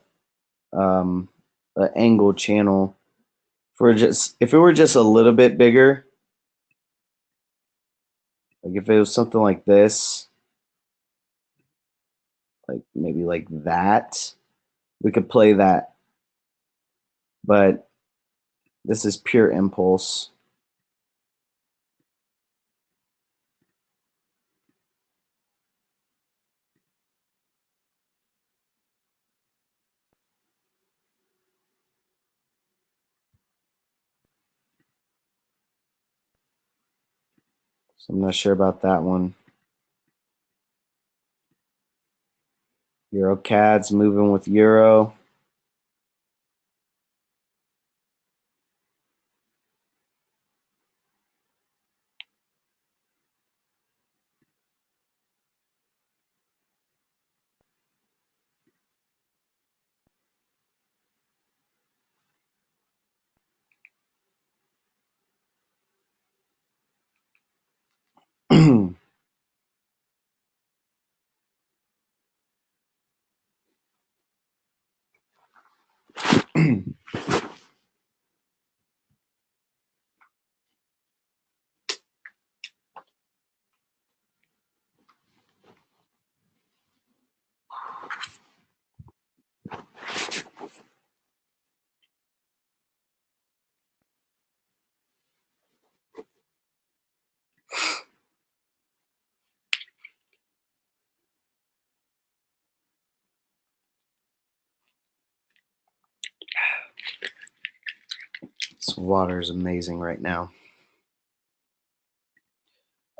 angled channel. For just if it were just a little bit bigger, like if it was something like this, like maybe like that, we could play that. But this is pure impulse. So I'm not sure about that one. Euro CAD's moving with Euro. This water is amazing right now.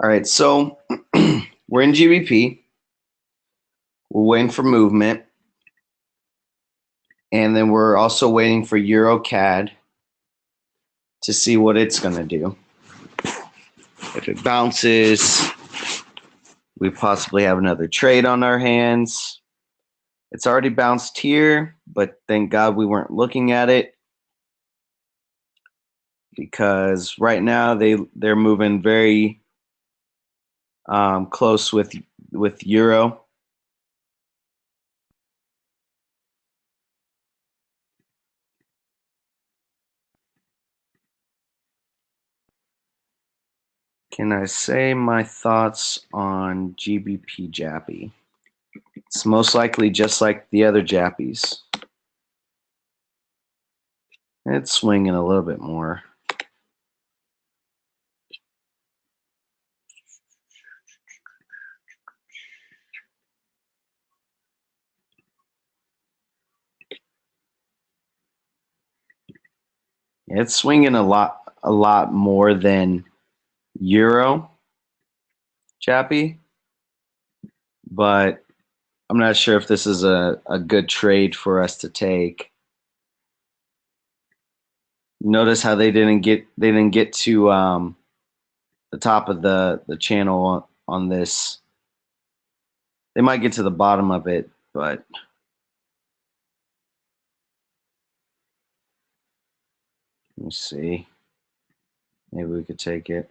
All right, so we're in GBP. We're waiting for movement. And then we're also waiting for Euro CAD to see what it's going to do. If it bounces, we possibly have another trade on our hands. It's already bounced here, but thank God we weren't looking at it, because right now they're moving very close with Euro. Can I say my thoughts on GBP Jappy? It's most likely just like the other Jappies. It's swinging a little bit more. It's swinging a lot more than Euro Jappy, but I'm not sure if this is a good trade for us to take. Notice how they didn't get to the top of the channel on this. They might get to the bottom of it, but let me see. Maybe we could take it.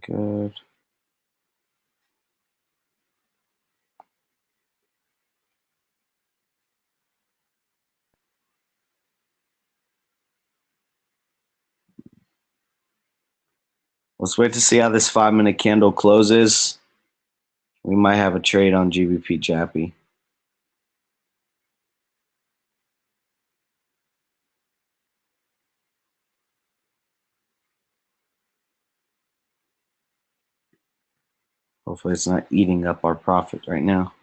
Good. Let's wait to see how this 5-minute candle closes. We might have a trade on GBP Jappy. Hopefully it's not eating up our profit right now.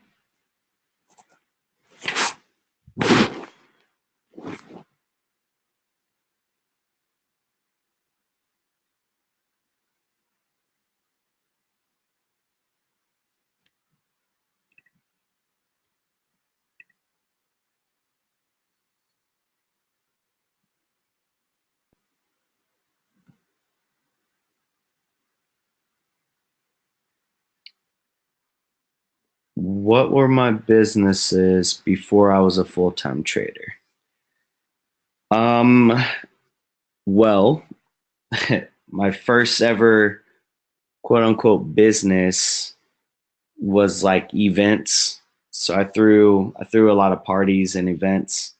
What were my businesses before I was a full-time trader? Well, my first ever quote unquote business was like events. So I threw a lot of parties and events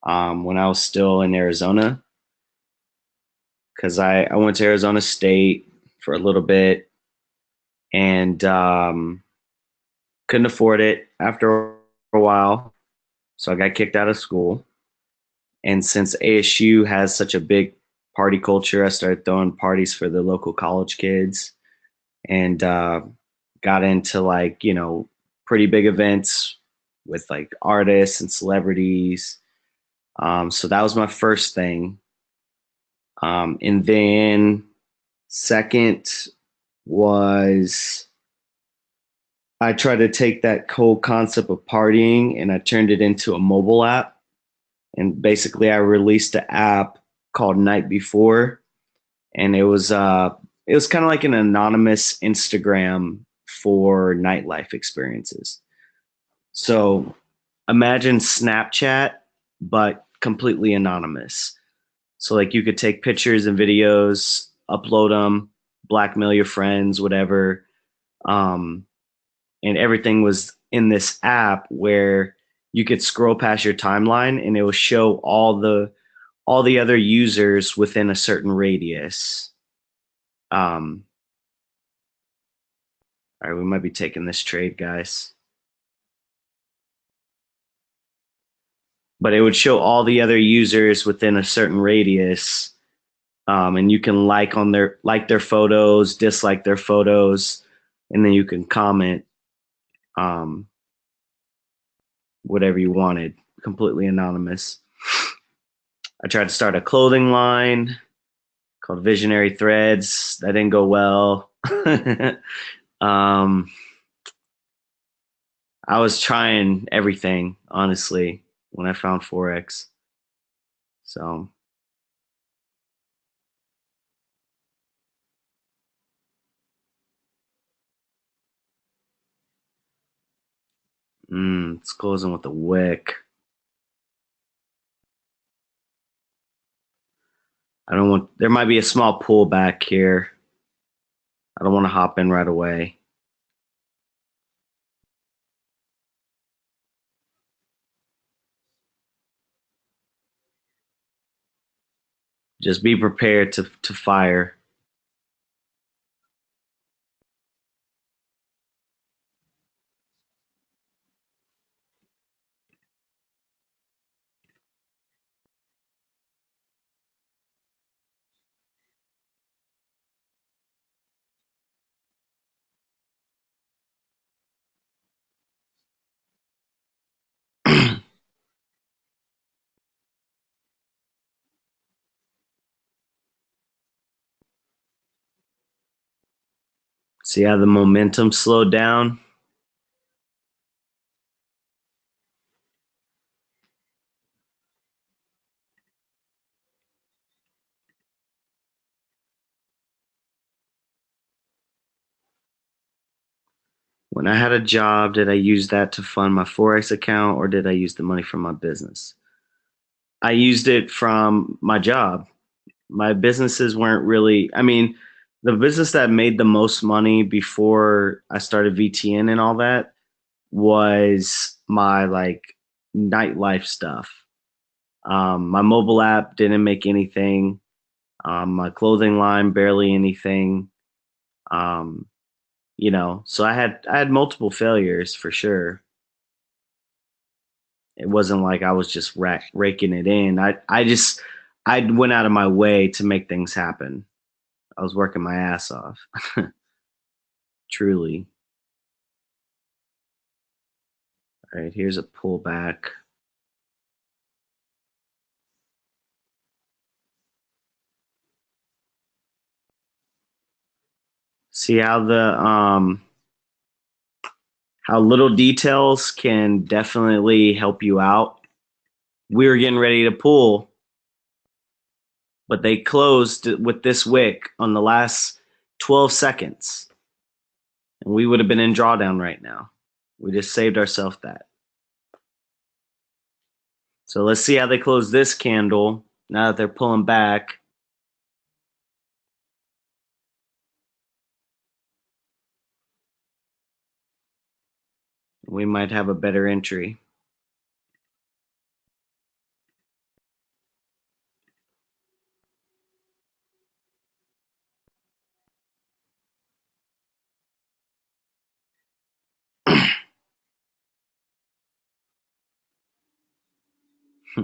when I was still in Arizona because I went to Arizona State for a little bit and couldn't afford it after a while. So I got kicked out of school. And since ASU has such a big party culture, I started throwing parties for the local college kids and got into like, pretty big events with like artists and celebrities. So that was my first thing. And then second was I tried to take that whole concept of partying and I turned it into a mobile app. And basically, I released an app called Night Before, and it was kind of like an anonymous Instagram for nightlife experiences. So imagine Snapchat, but completely anonymous. So like you could take pictures and videos, upload them, blackmail your friends, whatever. Um, and everything was in this app where you could scroll past your timeline and it will show all the other users within a certain radius. Um, all right, we might be taking this trade, guys. But it would show all the other users within a certain radius, and you can like their photos, dislike their photos, and then you can comment um, whatever you wanted, completely anonymous. I tried to start a clothing line called Visionary Threads. That didn't go well. um, I was trying everything, honestly, when I found Forex. So, it's closing with a wick. There might be a small pullback here. I don't want to hop in right away. Just be prepared to fire. See how the momentum slowed down? When I had a job, did I use that to fund my Forex account or did I use the money from my business? I used it from my job. My businesses weren't really, I mean, the business that made the most money before I started VTN and all that was my like nightlife stuff. My mobile app didn't make anything. My clothing line barely anything. Um, so I had multiple failures for sure. It wasn't like I was just raking it in. I went out of my way to make things happen. I was working my ass off, truly. All right, here's a pullback. See how little details can definitely help you out. We were getting ready to pull, but they closed with this wick on the last 12 seconds, and we would have been in drawdown right now. We just saved ourselves that. So let's see how they close this candle now that they're pulling back. We might have a better entry.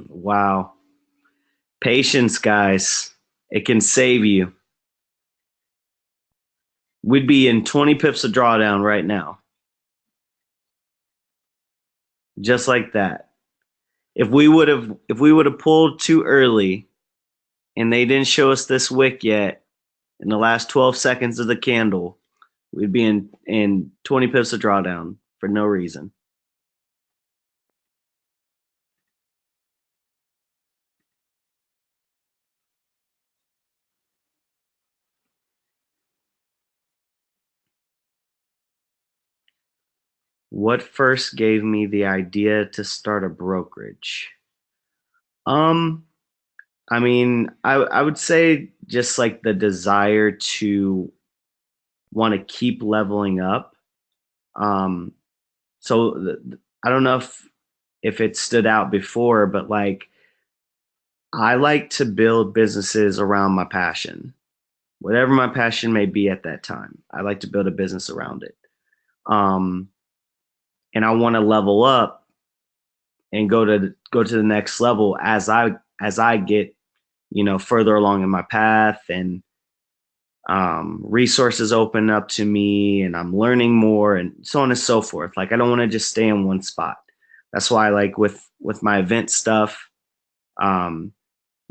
Wow. Patience, guys. It can save you. We'd be in 20 pips of drawdown right now. Just like that. If we would have pulled too early and they didn't show us this wick yet in the last 12 seconds of the candle, we'd be in 20 pips of drawdown for no reason. What first gave me the idea to start a brokerage? Um, I mean, I would say just like the desire to want to keep leveling up. Um, I don't know if it stood out before, but like I like to build businesses around my passion, whatever my passion may be at that time. I like to build a business around it. Um, and I want to level up and go to the next level as I get further along in my path, and resources open up to me and I'm learning more and so on and so forth. Like I don't want to just stay in one spot. That's why like with my event stuff, um,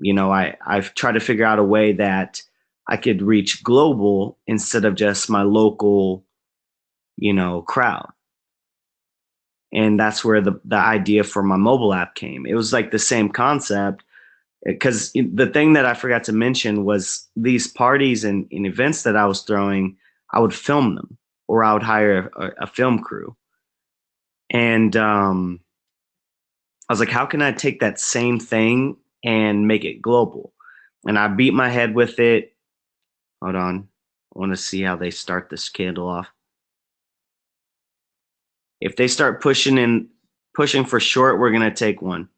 I've tried to figure out a way that I could reach global instead of just my local, crowd. And that's where the idea for my mobile app came. It was like the same concept, because the thing that I forgot to mention was these parties and events that I was throwing, I would film them or I would hire a film crew. And I was like, how can I take that same thing and make it global? And I beat my head with it. Hold on. I want to see how they start this candle off. If they start pushing for short, we're going to take one.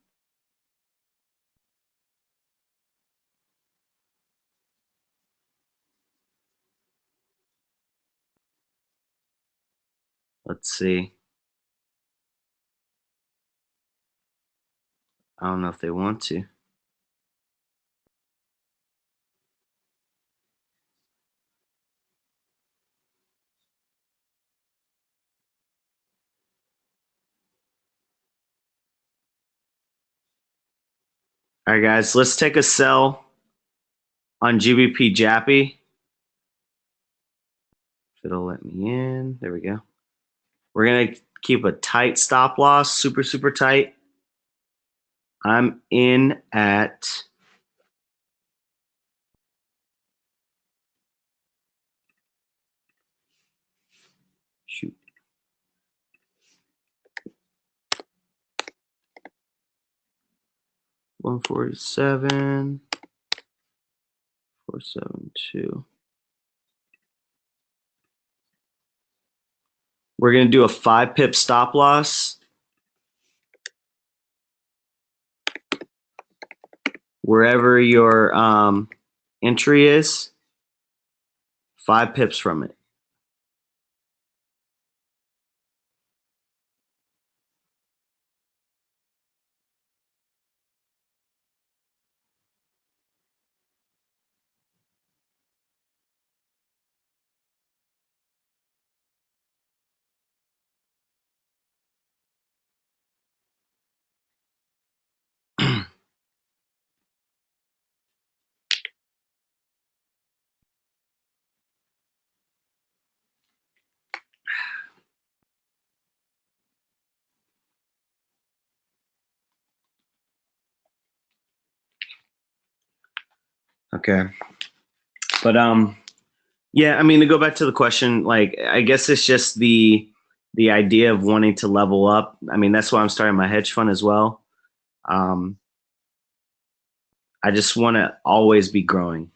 Let's see. I don't know if they want to. All right, guys, let's take a sell on GBP Jappy. If it'll let me in. There we go. We're going to keep a tight stop loss, super, super tight. I'm in at shoot. 147, 472. We're going to do a 5 pip stop loss. Wherever your entry is, 5 pips from it. Okay. But yeah, I mean, to go back to the question, like I guess it's just the idea of wanting to level up. I mean, that's why I'm starting my hedge fund as well. Um, I just want to always be growing.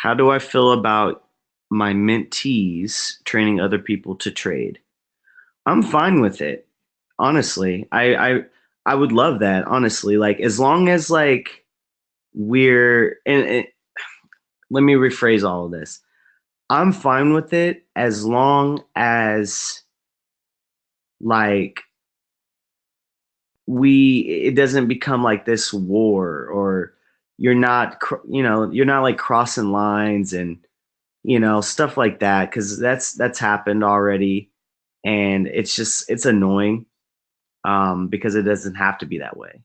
How do I feel about my mentees training other people to trade? I'm fine with it. Honestly. I would love that, honestly. Like as long as like we're and let me rephrase all of this. I'm fine with it as long as like we it doesn't become like this war or you're not like crossing lines and stuff like that because that's happened already and it's annoying because it doesn't have to be that way.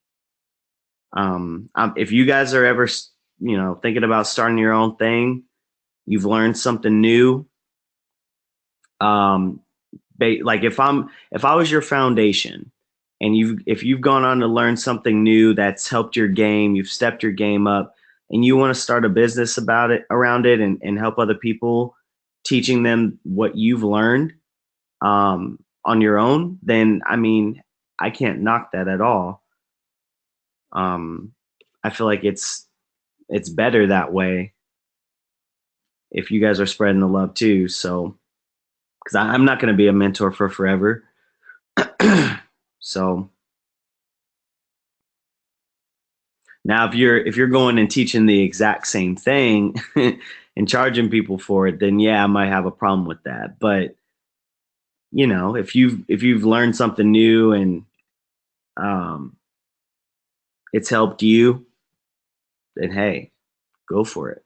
If you guys are ever thinking about starting your own thing, you've learned something new. um like if I was your foundation and if you've gone on to learn something new that's helped your game, you've stepped your game up and you want to start a business about it around it and help other people teaching them what you've learned on your own, then I mean I can't knock that at all. um I feel like it's better that way if you guys are spreading the love too. So because I'm not going to be a mentor for forever. So now, if you're going and teaching the exact same thing and charging people for it, then yeah, I might have a problem with that. But if you've learned something new and um, it's helped you, then hey, go for it.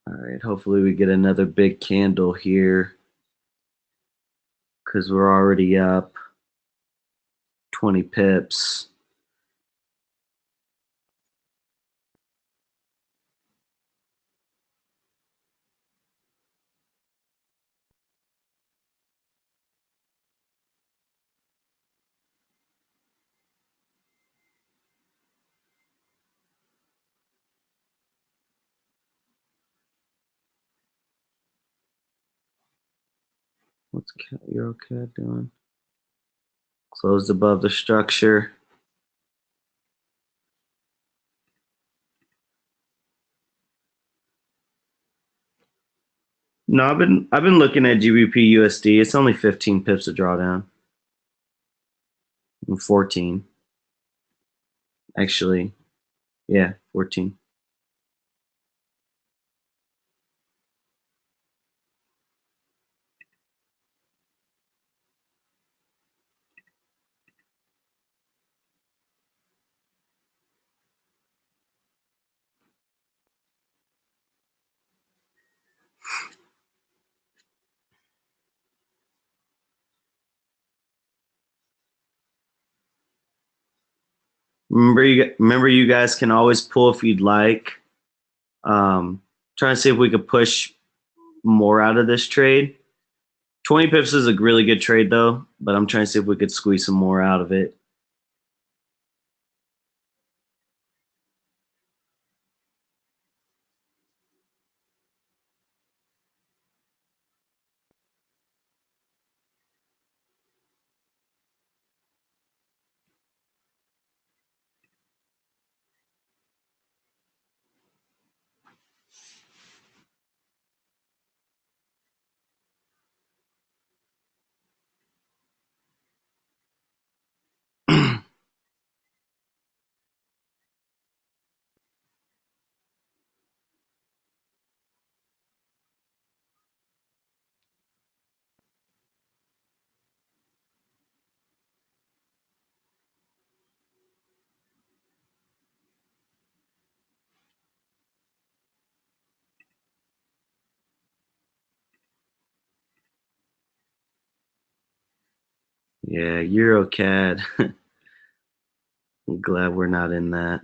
All right, hopefully we get another big candle here because we're already up 20 pips. What's EuroCAD doing? Closed above the structure. No, I've been looking at GBP USD. It's only 15 pips to draw down. 14 actually. Yeah, 14. Remember you guys can always pull if you'd like. Trying to see if we could push more out of this trade. 20 pips is a really good trade though, but I'm trying to see if we could squeeze some more out of it. Yeah, EuroCAD. I'm glad we're not in that.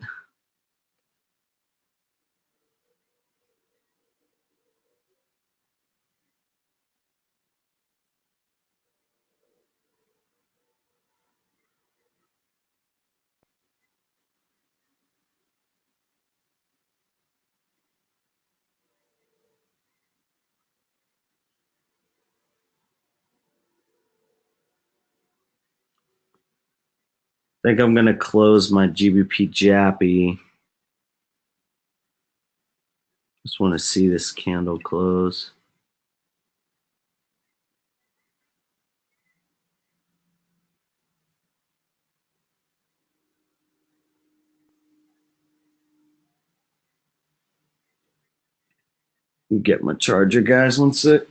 think I'm gonna close my GBP Jappy. Just want to see this candle close. Get my charger, guys. One sec.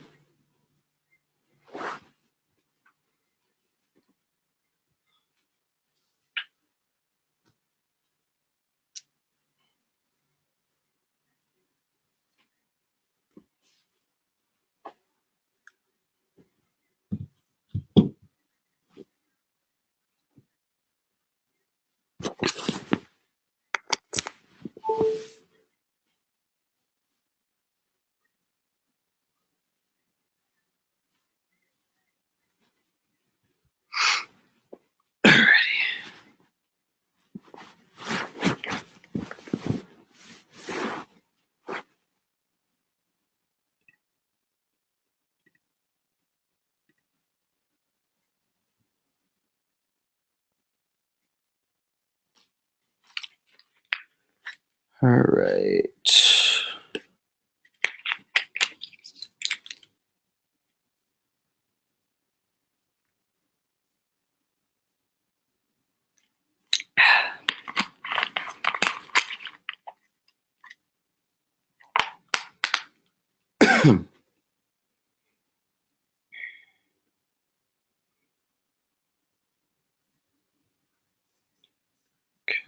All right.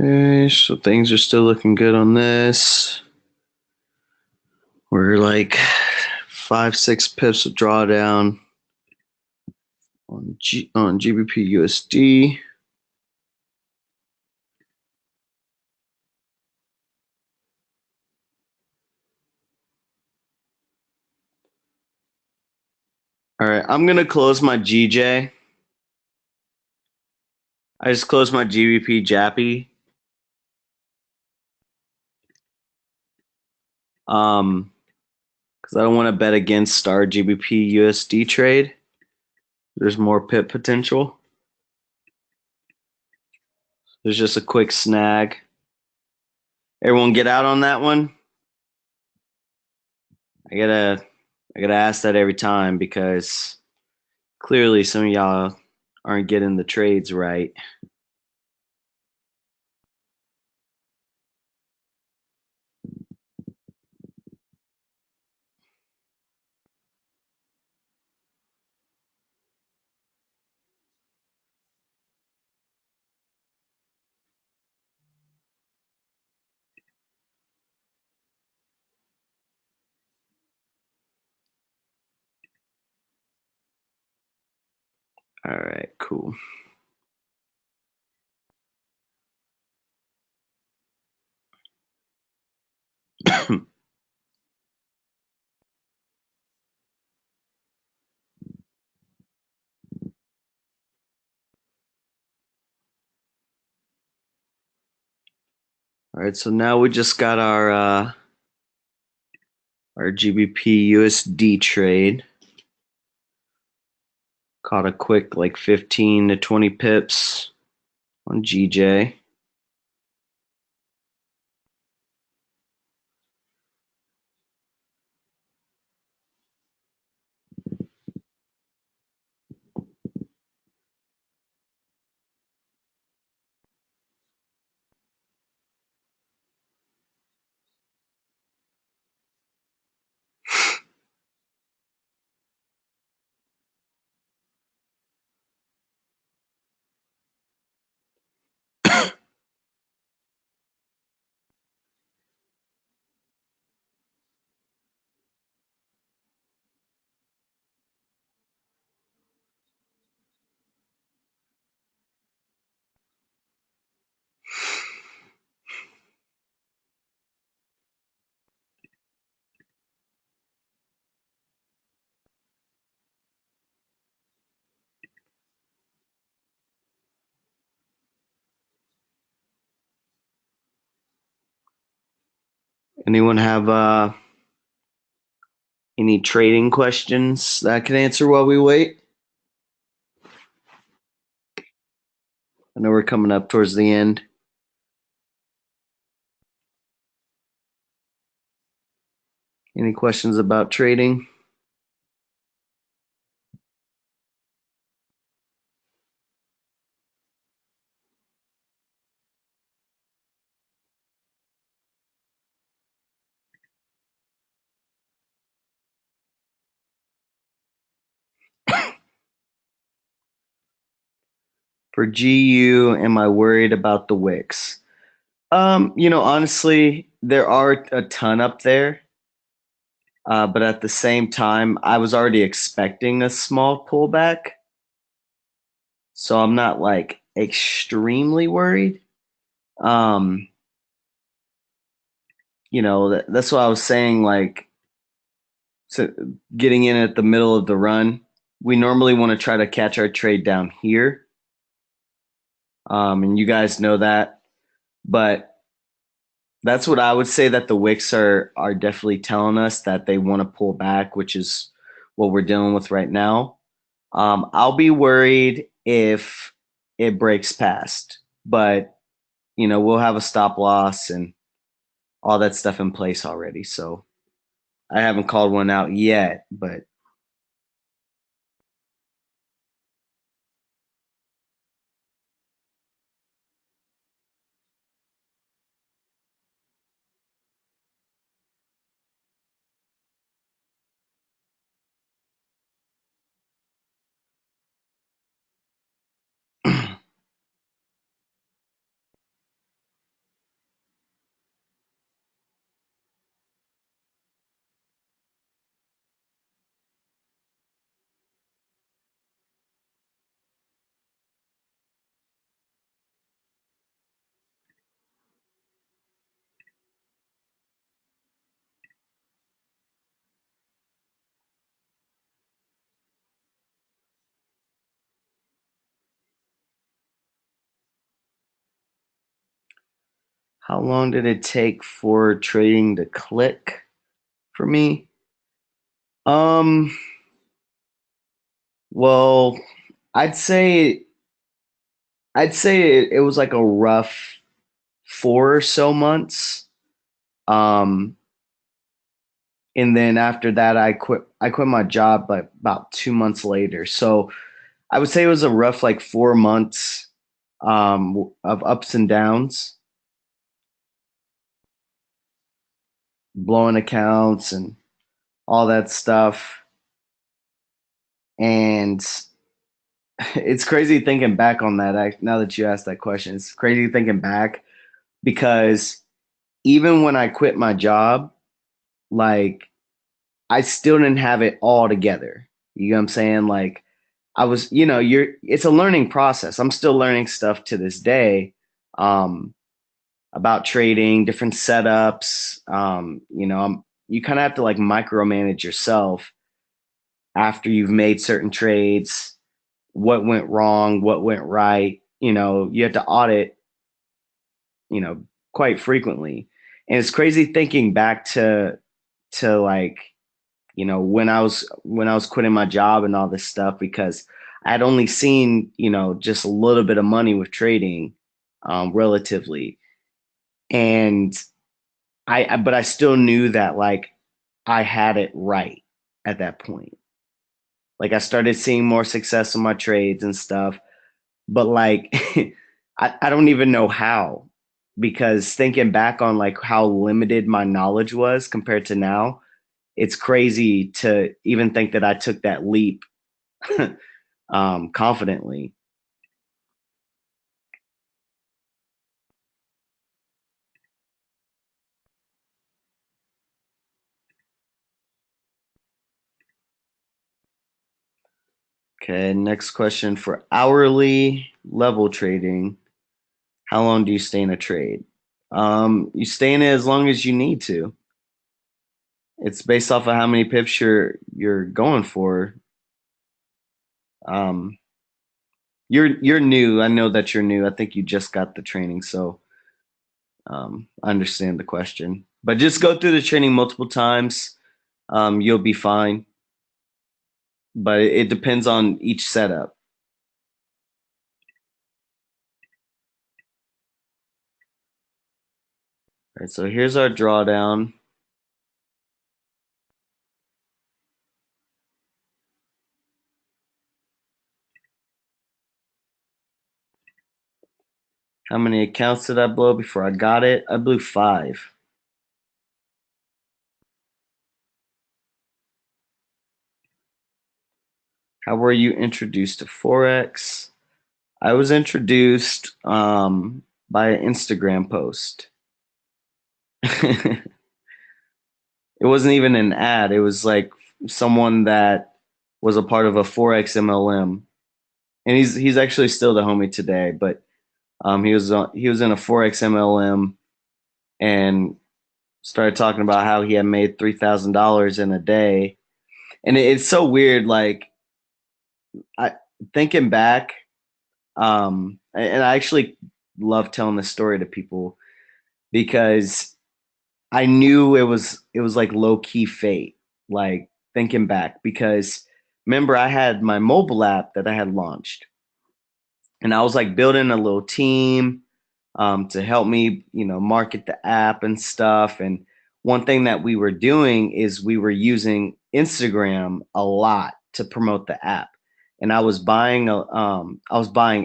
Okay, so things are still looking good on this. We're like 5-6 pips of drawdown on GBP USD. All right, I'm gonna close my GJ. I just closed my GBP Jappy. Because I don't want to bet against star GBP USD trade. There's more pip potential. There's just a quick snag. Everyone get out on that one. I gotta ask that every time because clearly some of y'all aren't getting the trades right. All right, cool. All right, so now we just got our GBP USD trade. Caught a quick like 15 to 20 pips on GJ. Anyone have any trading questions that I can answer while we wait? I know we're coming up towards the end. Any questions about trading? For GU, am I worried about the wicks? Honestly, there are a ton up there. But at the same time, I was already expecting a small pullback. So I'm not like extremely worried. Um, that's what I was saying, like, so getting in at the middle of the run, we normally want to try to catch our trade down here. And you guys know that, but that's what I would say that the wicks are definitely telling us that they want to pull back, which is what we're dealing with right now. I'll be worried if it breaks past, but we'll have a stop loss and all that stuff in place already. So I haven't called one out yet, but how long did it take for trading to click for me? Um, well, I'd say it was like a rough 4 or so months. Um, and then after that, I quit my job, but about 2 months later. So I would say it was a rough like 4 months of ups and downs, blowing accounts and all that stuff. And it's crazy thinking back on that. Now that you asked that question, it's crazy thinking back because even when I quit my job, like I still didn't have it all together. You know what I'm saying? Like I was, it's a learning process. I'm still learning stuff to this day about trading, different setups. You kind of have to like micromanage yourself after you've made certain trades, what went wrong, what went right. You have to audit, you know, quite frequently. And it's crazy thinking back to like, when I was quitting my job and all this stuff because I'd only seen, just a little bit of money with trading, relatively. And but I still knew that like I had it right at that point. Like I started seeing more success in my trades and stuff, but like I don't even know how because thinking back on like how limited my knowledge was compared to now, it's crazy to even think that I took that leap confidently. Okay, next question for hourly level trading. How long do you stay in a trade? You stay in it as long as you need to. It's based off of how many pips you're going for. Um, you're new. I know that you're new. I think you just got the training, so I understand the question. But just go through the training multiple times. You'll be fine. But it depends on each setup. right, so here's our drawdown. How many accounts did I blow before I got it? I blew 5. How were you introduced to Forex? I was introduced by an Instagram post. It wasn't even an ad. It was like someone that was a part of a Forex MLM, and he's actually still the homie today. But he was in a Forex MLM and started talking about how he had made $3,000 in a day, and it's so weird. Like I thinking back, and I actually love telling this story to people because I knew it was like low key fate. Like thinking back, because remember I had my mobile app that I had launched, and I was like building a little team to help me, market the app and stuff. And one thing that we were doing is we were using Instagram a lot to promote the app. And I was buying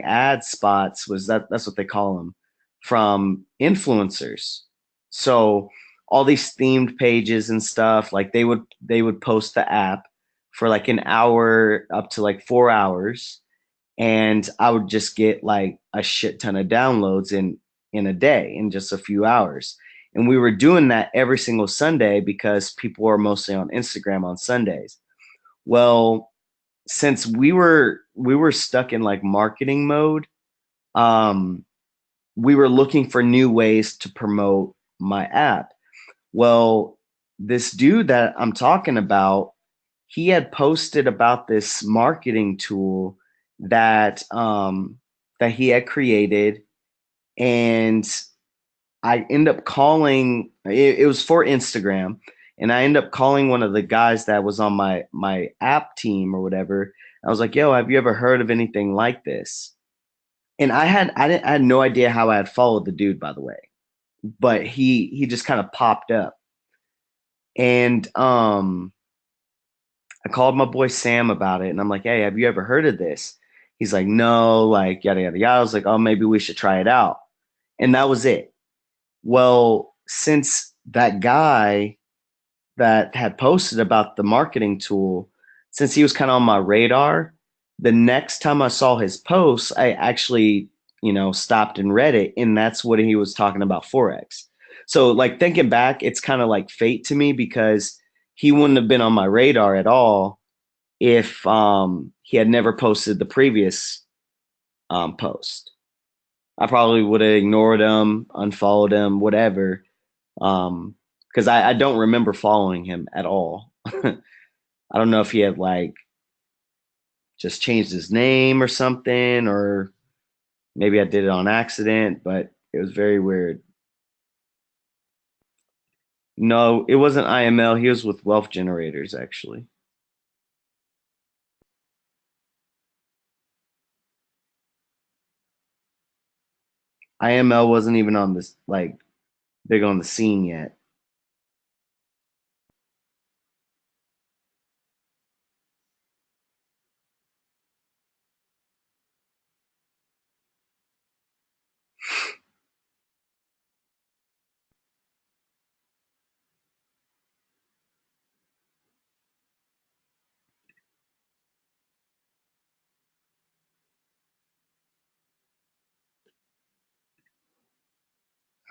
ad spots, that's what they call them, from influencers. So all these themed pages and stuff, like they would post the app for like an hour up to like 4 hours, and I would just get like a shit ton of downloads in a day, in just a few hours. And we were doing that every single Sunday because people are mostly on Instagram on Sundays. Well, since we were stuck in like marketing mode, um, we were looking for new ways to promote my app. Well, this dude that I'm talking about, he had posted about this marketing tool that he had created, and I end up calling. It was for Instagram, and I end up calling one of the guys that was on my app team or whatever. I was like, "Yo, have you ever heard of anything like this?" And I had no idea how I had followed the dude, by the way, but he just kind of popped up, and I called my boy Sam about it, and I'm like, "Hey, have you ever heard of this?" He's like, "No," like yada yada yada. I was like, "Oh, maybe we should try it out," and that was it. Well, since that guy that had posted about the marketing tool, since he was kind of on my radar, the next time I saw his posts, I actually, stopped and read it, and that's what he was talking about, Forex. So, like thinking back, it's kind of like fate to me, because he wouldn't have been on my radar at all if he had never posted the previous post. I probably would have ignored him, unfollowed him, whatever, because I don't remember following him at all. I don't know if he had like just changed his name or something, or maybe I did it on accident, but it was very weird. No, it wasn't IML. He was with Wealth Generators, actually. IML wasn't even on this, like, big on the scene yet.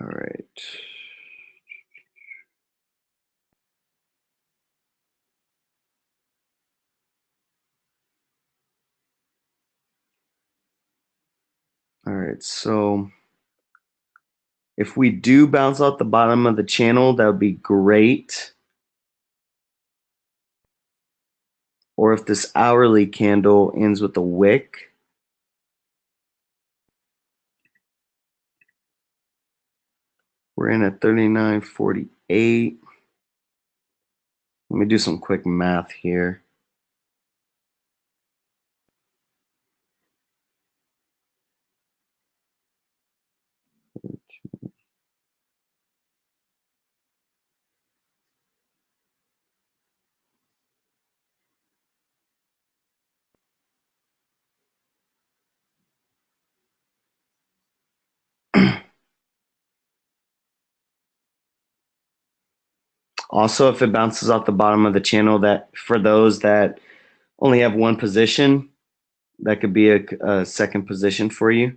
All right. All right. So if we do bounce out the bottom of the channel, that would be great. Or if this hourly candle ends with a wick. We're in at 39.48. Let me do some quick math here. Also, if it bounces off the bottom of the channel, that for those that only have one position, that could be a second position for you.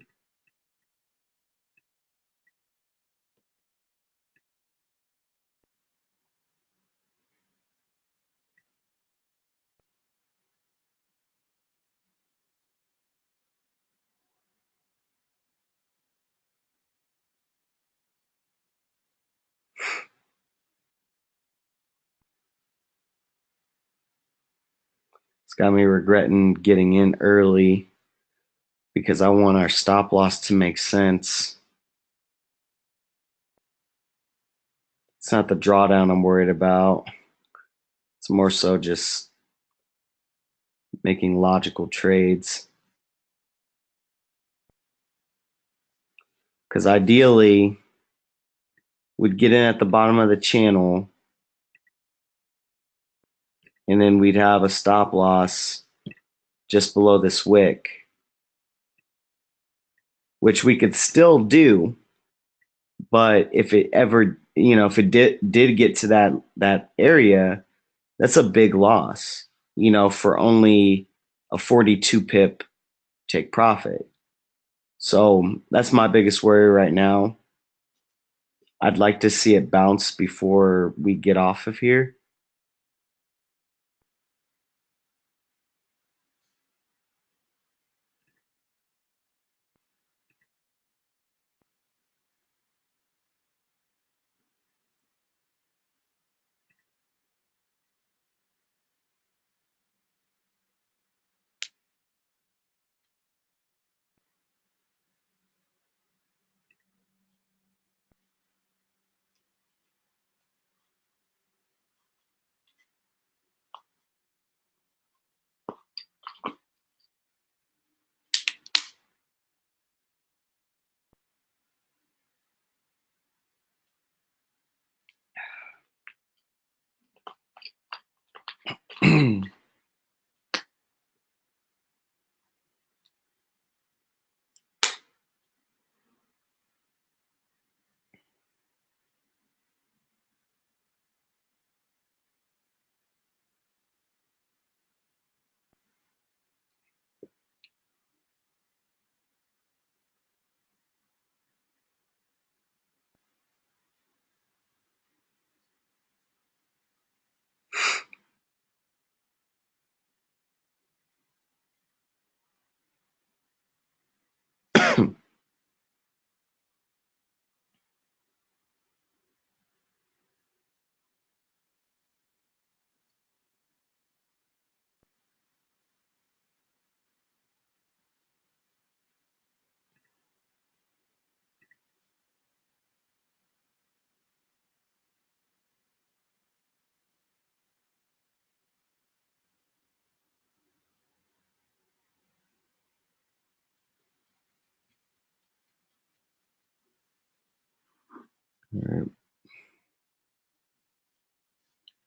It's got me regretting getting in early because I want our stop loss to make sense. It's not the drawdown I'm worried about. It's more so just making logical trades. Because ideally, we'd get in at the bottom of the channel and then we'd have a stop loss just below this wick, which we could still do. But if it ever, if it did get to that area, that's a big loss, for only a 42 pip take profit. So that's my biggest worry right now. I'd like to see it bounce before we get off of here.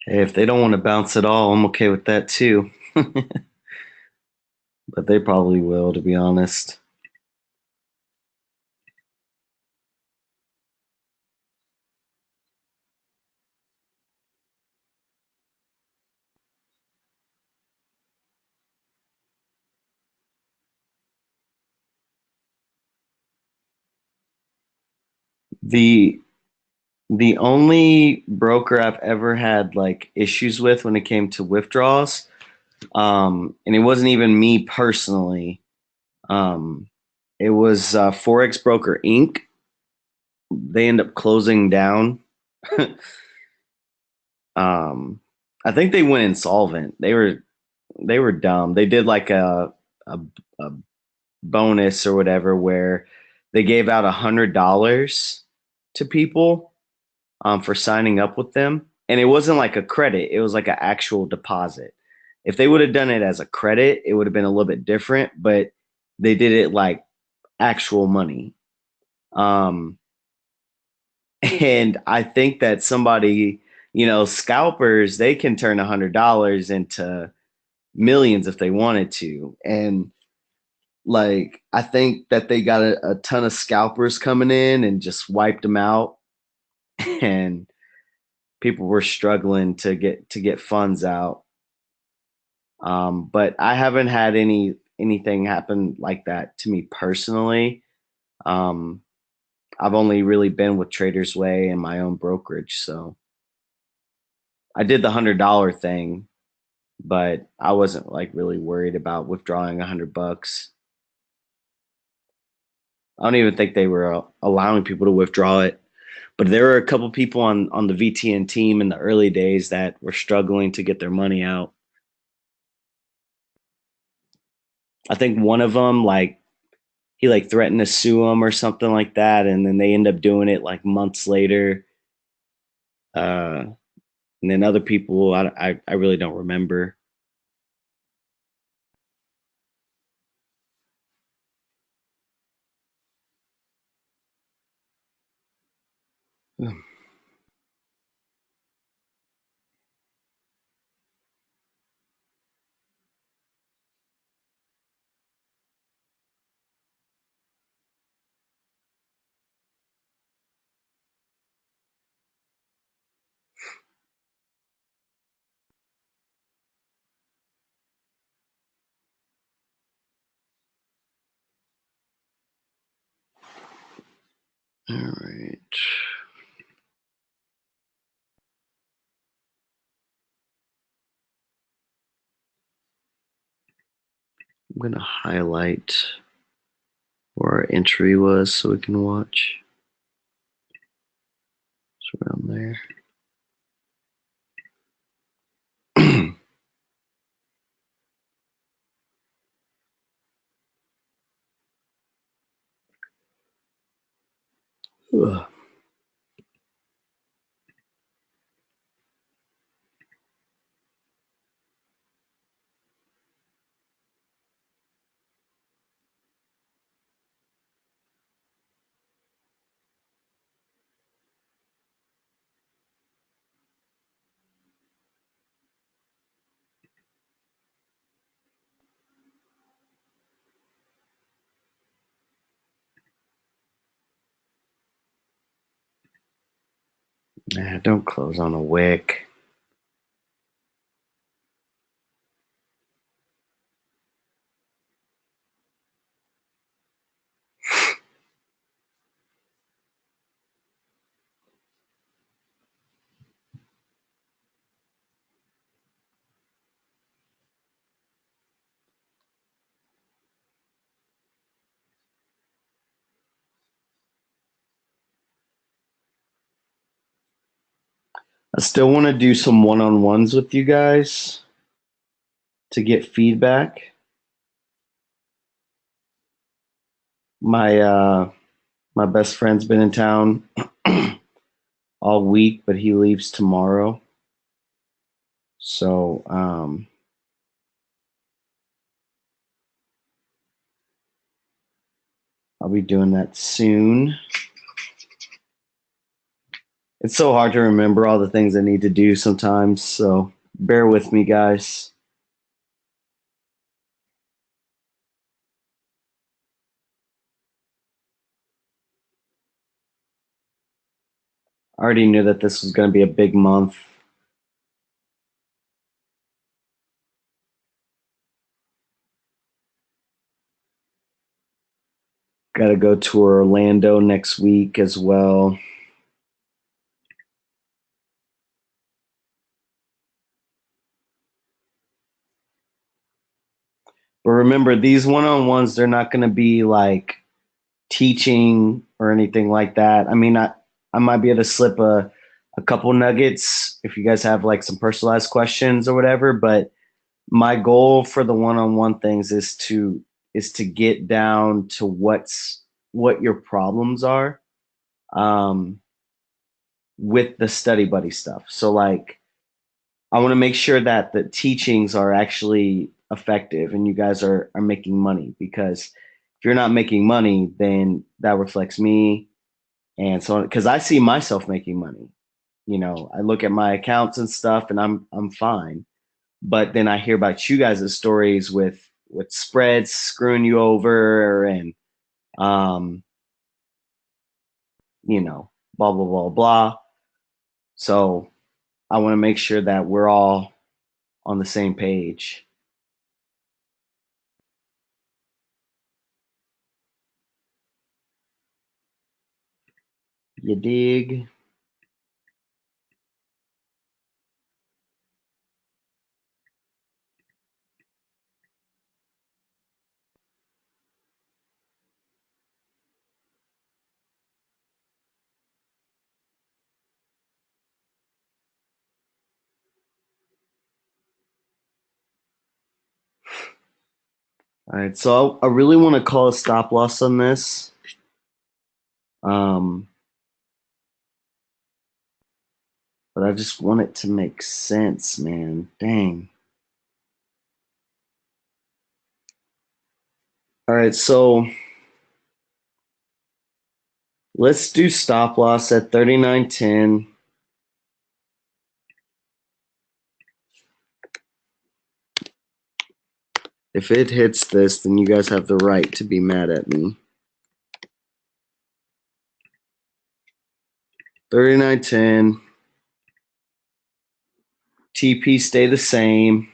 Hey, if they don't want to bounce at all, I'm okay with that too. But they probably will, to be honest. The the only broker I've ever had like issues with when it came to withdrawals, and it wasn't even me personally. Um, it was Forex Broker Inc. They end up closing down. I think they went insolvent. They were dumb. They did like a, a bonus or whatever where they gave out $100 to people for signing up with them, and it wasn't like a credit. It was like an actual deposit. If they would have done it as a credit, it would have been a little bit different. But they did it like actual money. Um, and I think that somebody, scalpers, they can turn $100 into millions if they wanted to. And like, I think that they got a ton of scalpers coming in and just wiped them out. And people were struggling to get funds out. But I haven't had anything happen like that to me personally. Um, I've only really been with Traders Way and my own brokerage, so I did the $100 thing, but I wasn't like really worried about withdrawing $100. I don't even think they were allowing people to withdraw it. But there were a couple people on the VTN team in the early days that were struggling to get their money out. I think one of them like he like threatened to sue them or something like that, and then they end up doing it like months later. And then other people, I really don't remember. All right. I'm gonna highlight where our entry was so we can watch. It's around there. Ugh. Nah, don't close on a wick. I still want to do some one-on-ones with you guys to get feedback. My best friend's been in town all week, but he leaves tomorrow. So I'll be doing that soon. It's so hard to remember all the things I need to do sometimes, so bear with me, guys. I already knew that this was going to be a big month. Got to go to Orlando next week as well. But remember, these one-on-ones, they're not going to be like teaching or anything like that. I mean, I might be able to slip a couple nuggets if you guys have like some personalized questions or whatever, but my goal for the one-on-one things is to get down to what your problems are um, with the study buddy stuff. So like I want to make sure that the teachings are actually effective and you guys are making money, because if you're not making money, then that reflects me. And so because I see myself making money, I look at my accounts and stuff and I'm fine. But then I hear about you guys' stories with spreads screwing you over and um, blah blah blah blah. So I want to make sure that we're all on the same page. You dig? All right, so I really want to call a stop loss on this. But I just want it to make sense, man. Dang. All right, so let's do stop loss at 39.10. If it hits this, then you guys have the right to be mad at me. 39.10. TP stay the same.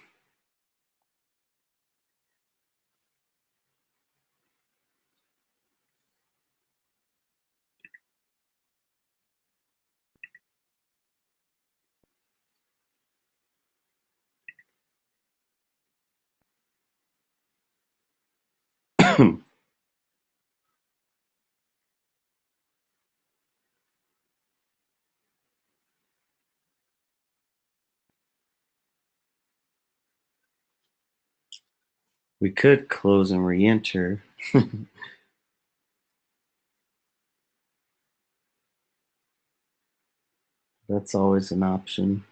We could close and re-enter. That's always an option.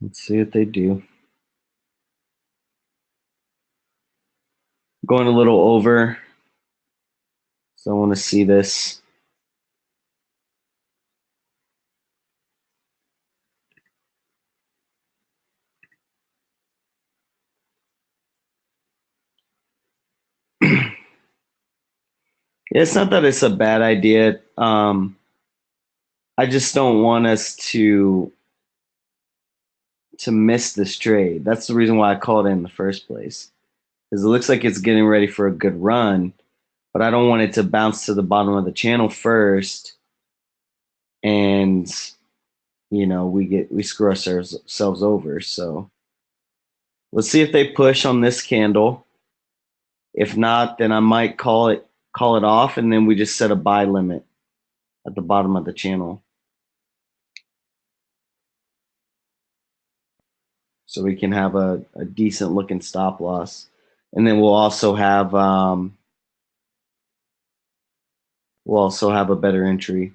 Let's see what they do. Going a little over. So I want to see this. It's not that it's a bad idea. I just don't want us to miss this trade. That's the reason why I called it in the first place. Because it looks like it's getting ready for a good run, but I don't want it to bounce to the bottom of the channel first, and we screw ourselves over. So let's see if they push on this candle. If not, then I might call it off, and then we just set a buy limit at the bottom of the channel, so we can have a decent looking stop loss. And then we'll also have a better entry.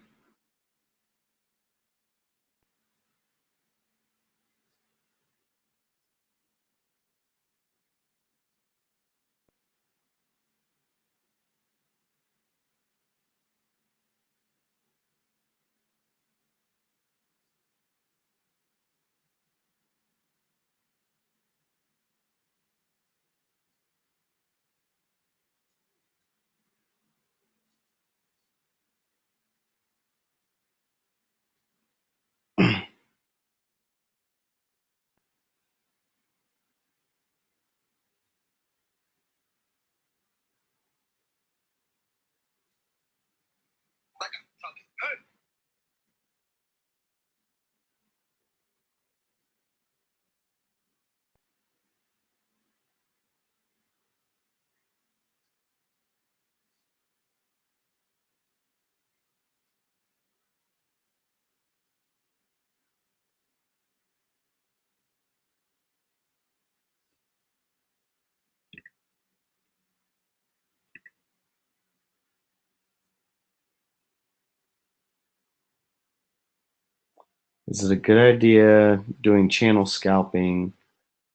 Is it a good idea doing channel scalping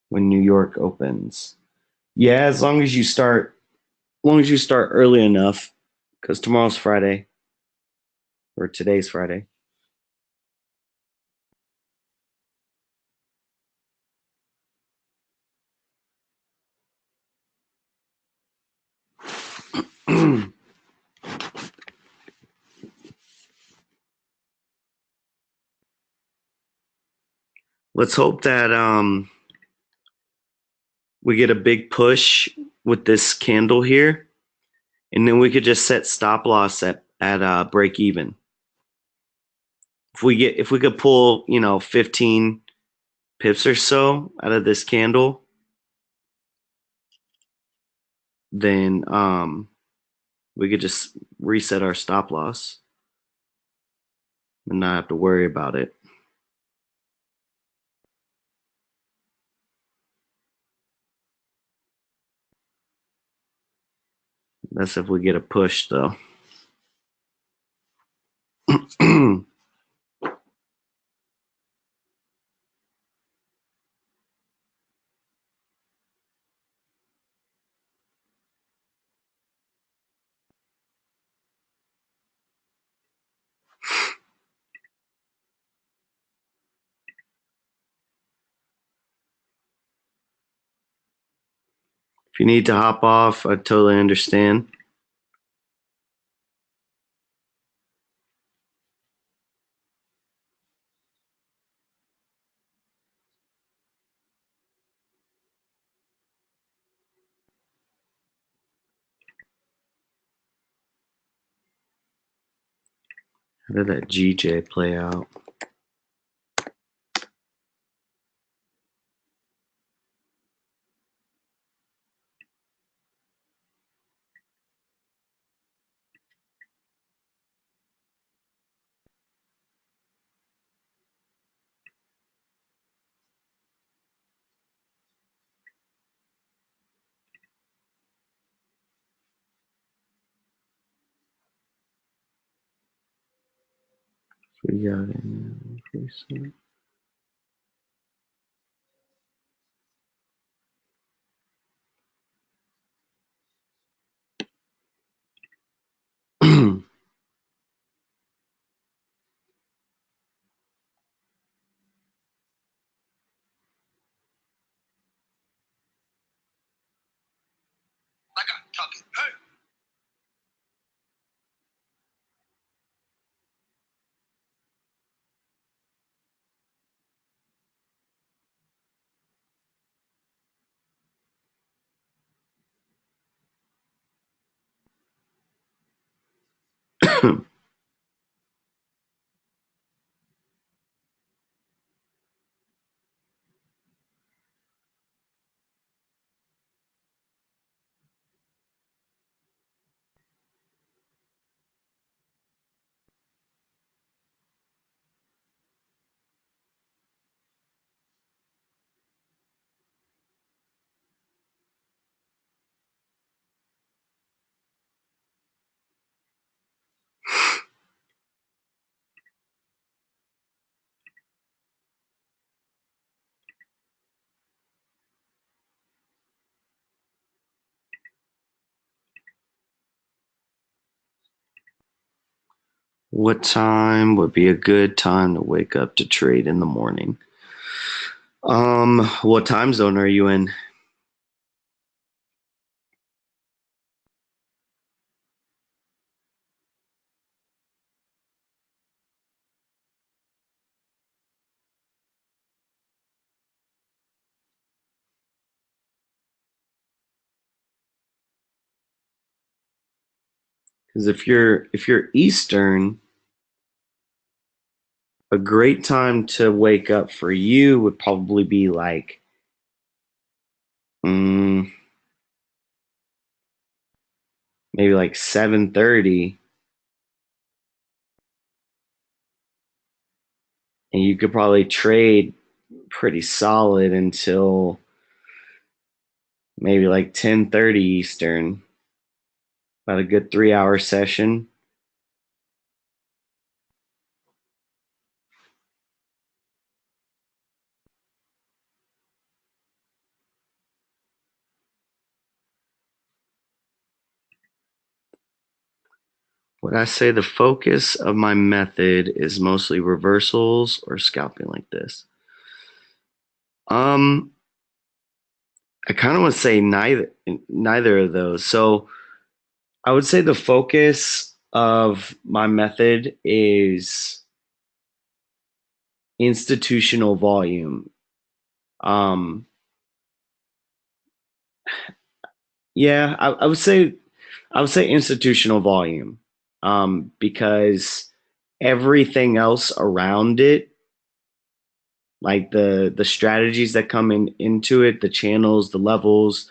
when New York opens? Yeah, as long as you start early enough, because tomorrow's Friday, or today's Friday. Let's hope that we get a big push with this candle here, and then we could just set stop loss at break even. If we could pull 15 pips or so out of this candle, then we could just reset our stop loss and not have to worry about it. That's if we get a push, though. If you need to hop off, I totally understand. How did that GJ play out? We got it. What time would be a good time to wake up to trade in the morning? What time zone are you in? Because if you're Eastern, a great time to wake up for you would probably be like maybe like 7:30, and you could probably trade pretty solid until maybe like 10:30 Eastern. About a good 3 hour session. Would I say the focus of my method is mostly reversals or scalping like this? I kind of want to say neither of those. So I would say the focus of my method is institutional volume. Um, yeah, I would say institutional volume, because everything else around it, like the strategies that come into it, the channels, the levels,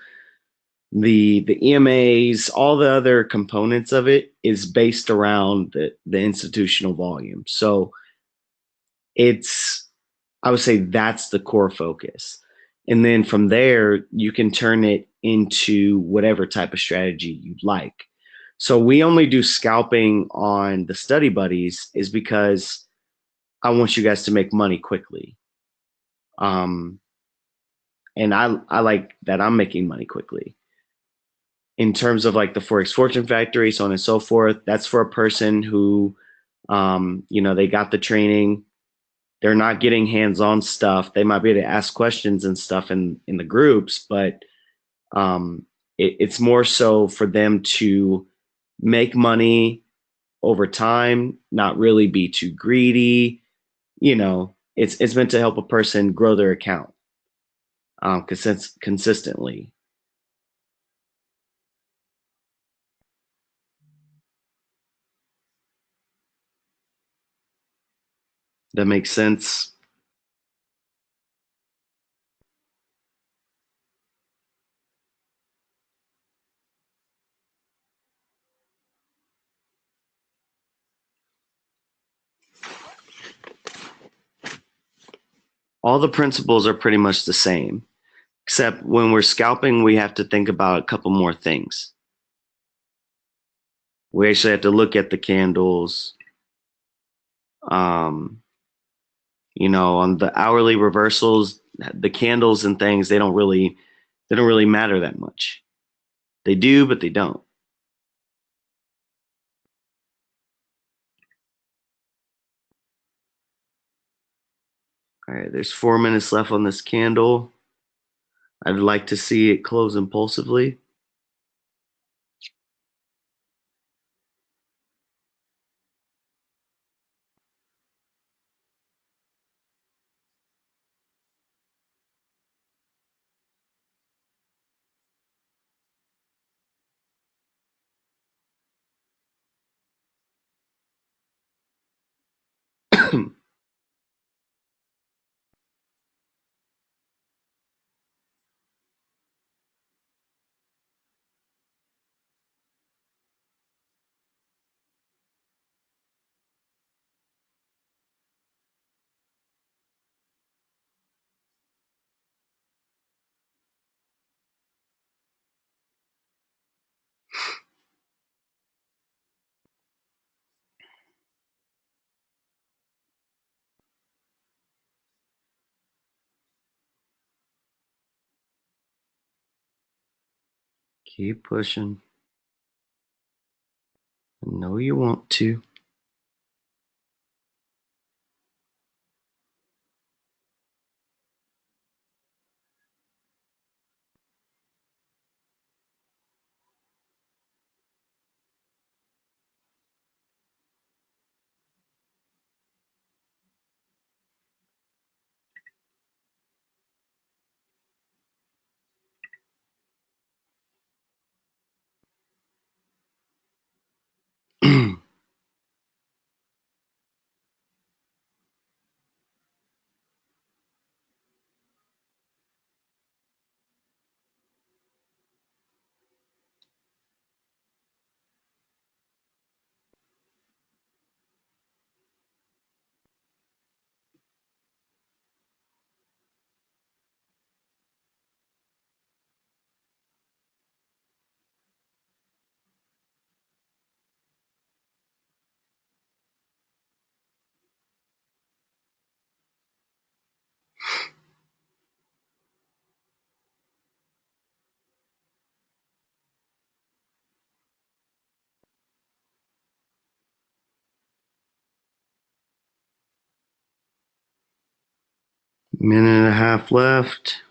the EMAs, all the other components of it is based around the institutional volume. So it's I would say that's the core focus. And then from there, you can turn it into whatever type of strategy you'd like. So we only do scalping on the study buddies is because I want you guys to make money quickly. Um, and I like that I'm making money quickly. In terms of like the Forex Fortune Factory, so on and so forth, that's for a person who, they got the training, they're not getting hands-on stuff. They might be able to ask questions and stuff in the groups, but it's more so for them to make money over time, not really be too greedy. It's meant to help a person grow their account consistently. That makes sense. All the principles are pretty much the same, except when we're scalping, we have to think about a couple more things. We actually have to look at the candles. Um, on the hourly reversals, the candles and things, they don't really matter that much. They do, but they don't. All right, there's 4 minutes left on this candle. I'd like to see it close impulsively. Keep pushing. I know you want to. Minute and a half left.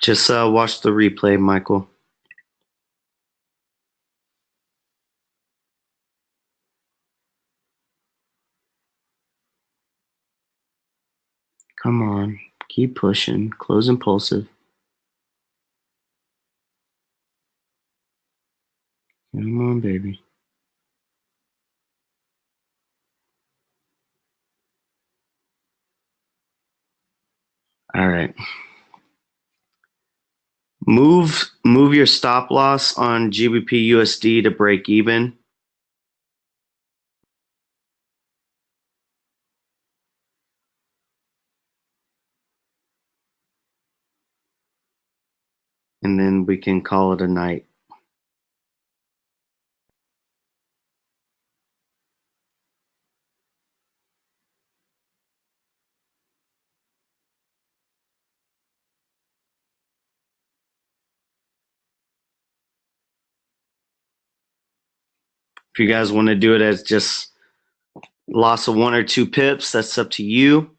Just watch the replay, Michael. Come on. Keep pushing. Close impulsive. Come on, baby. All right. Move your stop loss on GBP USD to break even. And then we can call it a night. If you guys want to do it as just loss of 1 or 2 pips, that's up to you.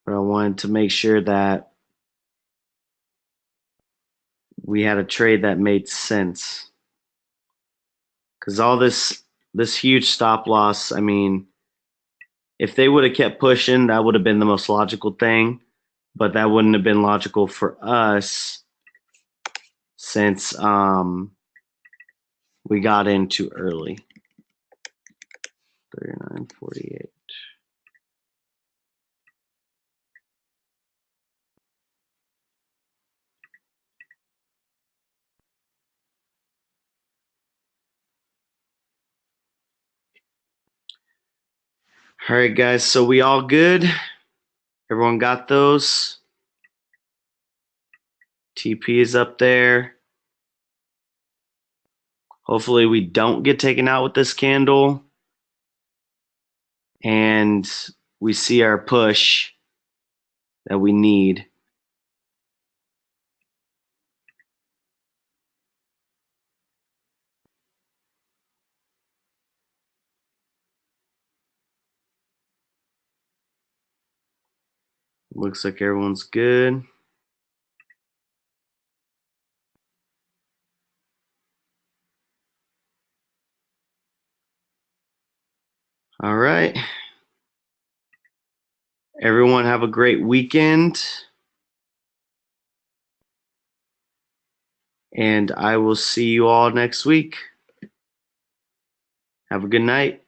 But I wanted to make sure that we had a trade that made sense. Because all this huge stop loss, I mean, if they would have kept pushing, that would have been the most logical thing. But that wouldn't have been logical for us since we got in too early. 39.48. All right, guys. So we all good? Everyone got those? TP is up there. Hopefully we don't get taken out with this candle. And we see our push that we need. Looks like everyone's good. All right. Everyone have a great weekend. And I will see you all next week. Have a good night.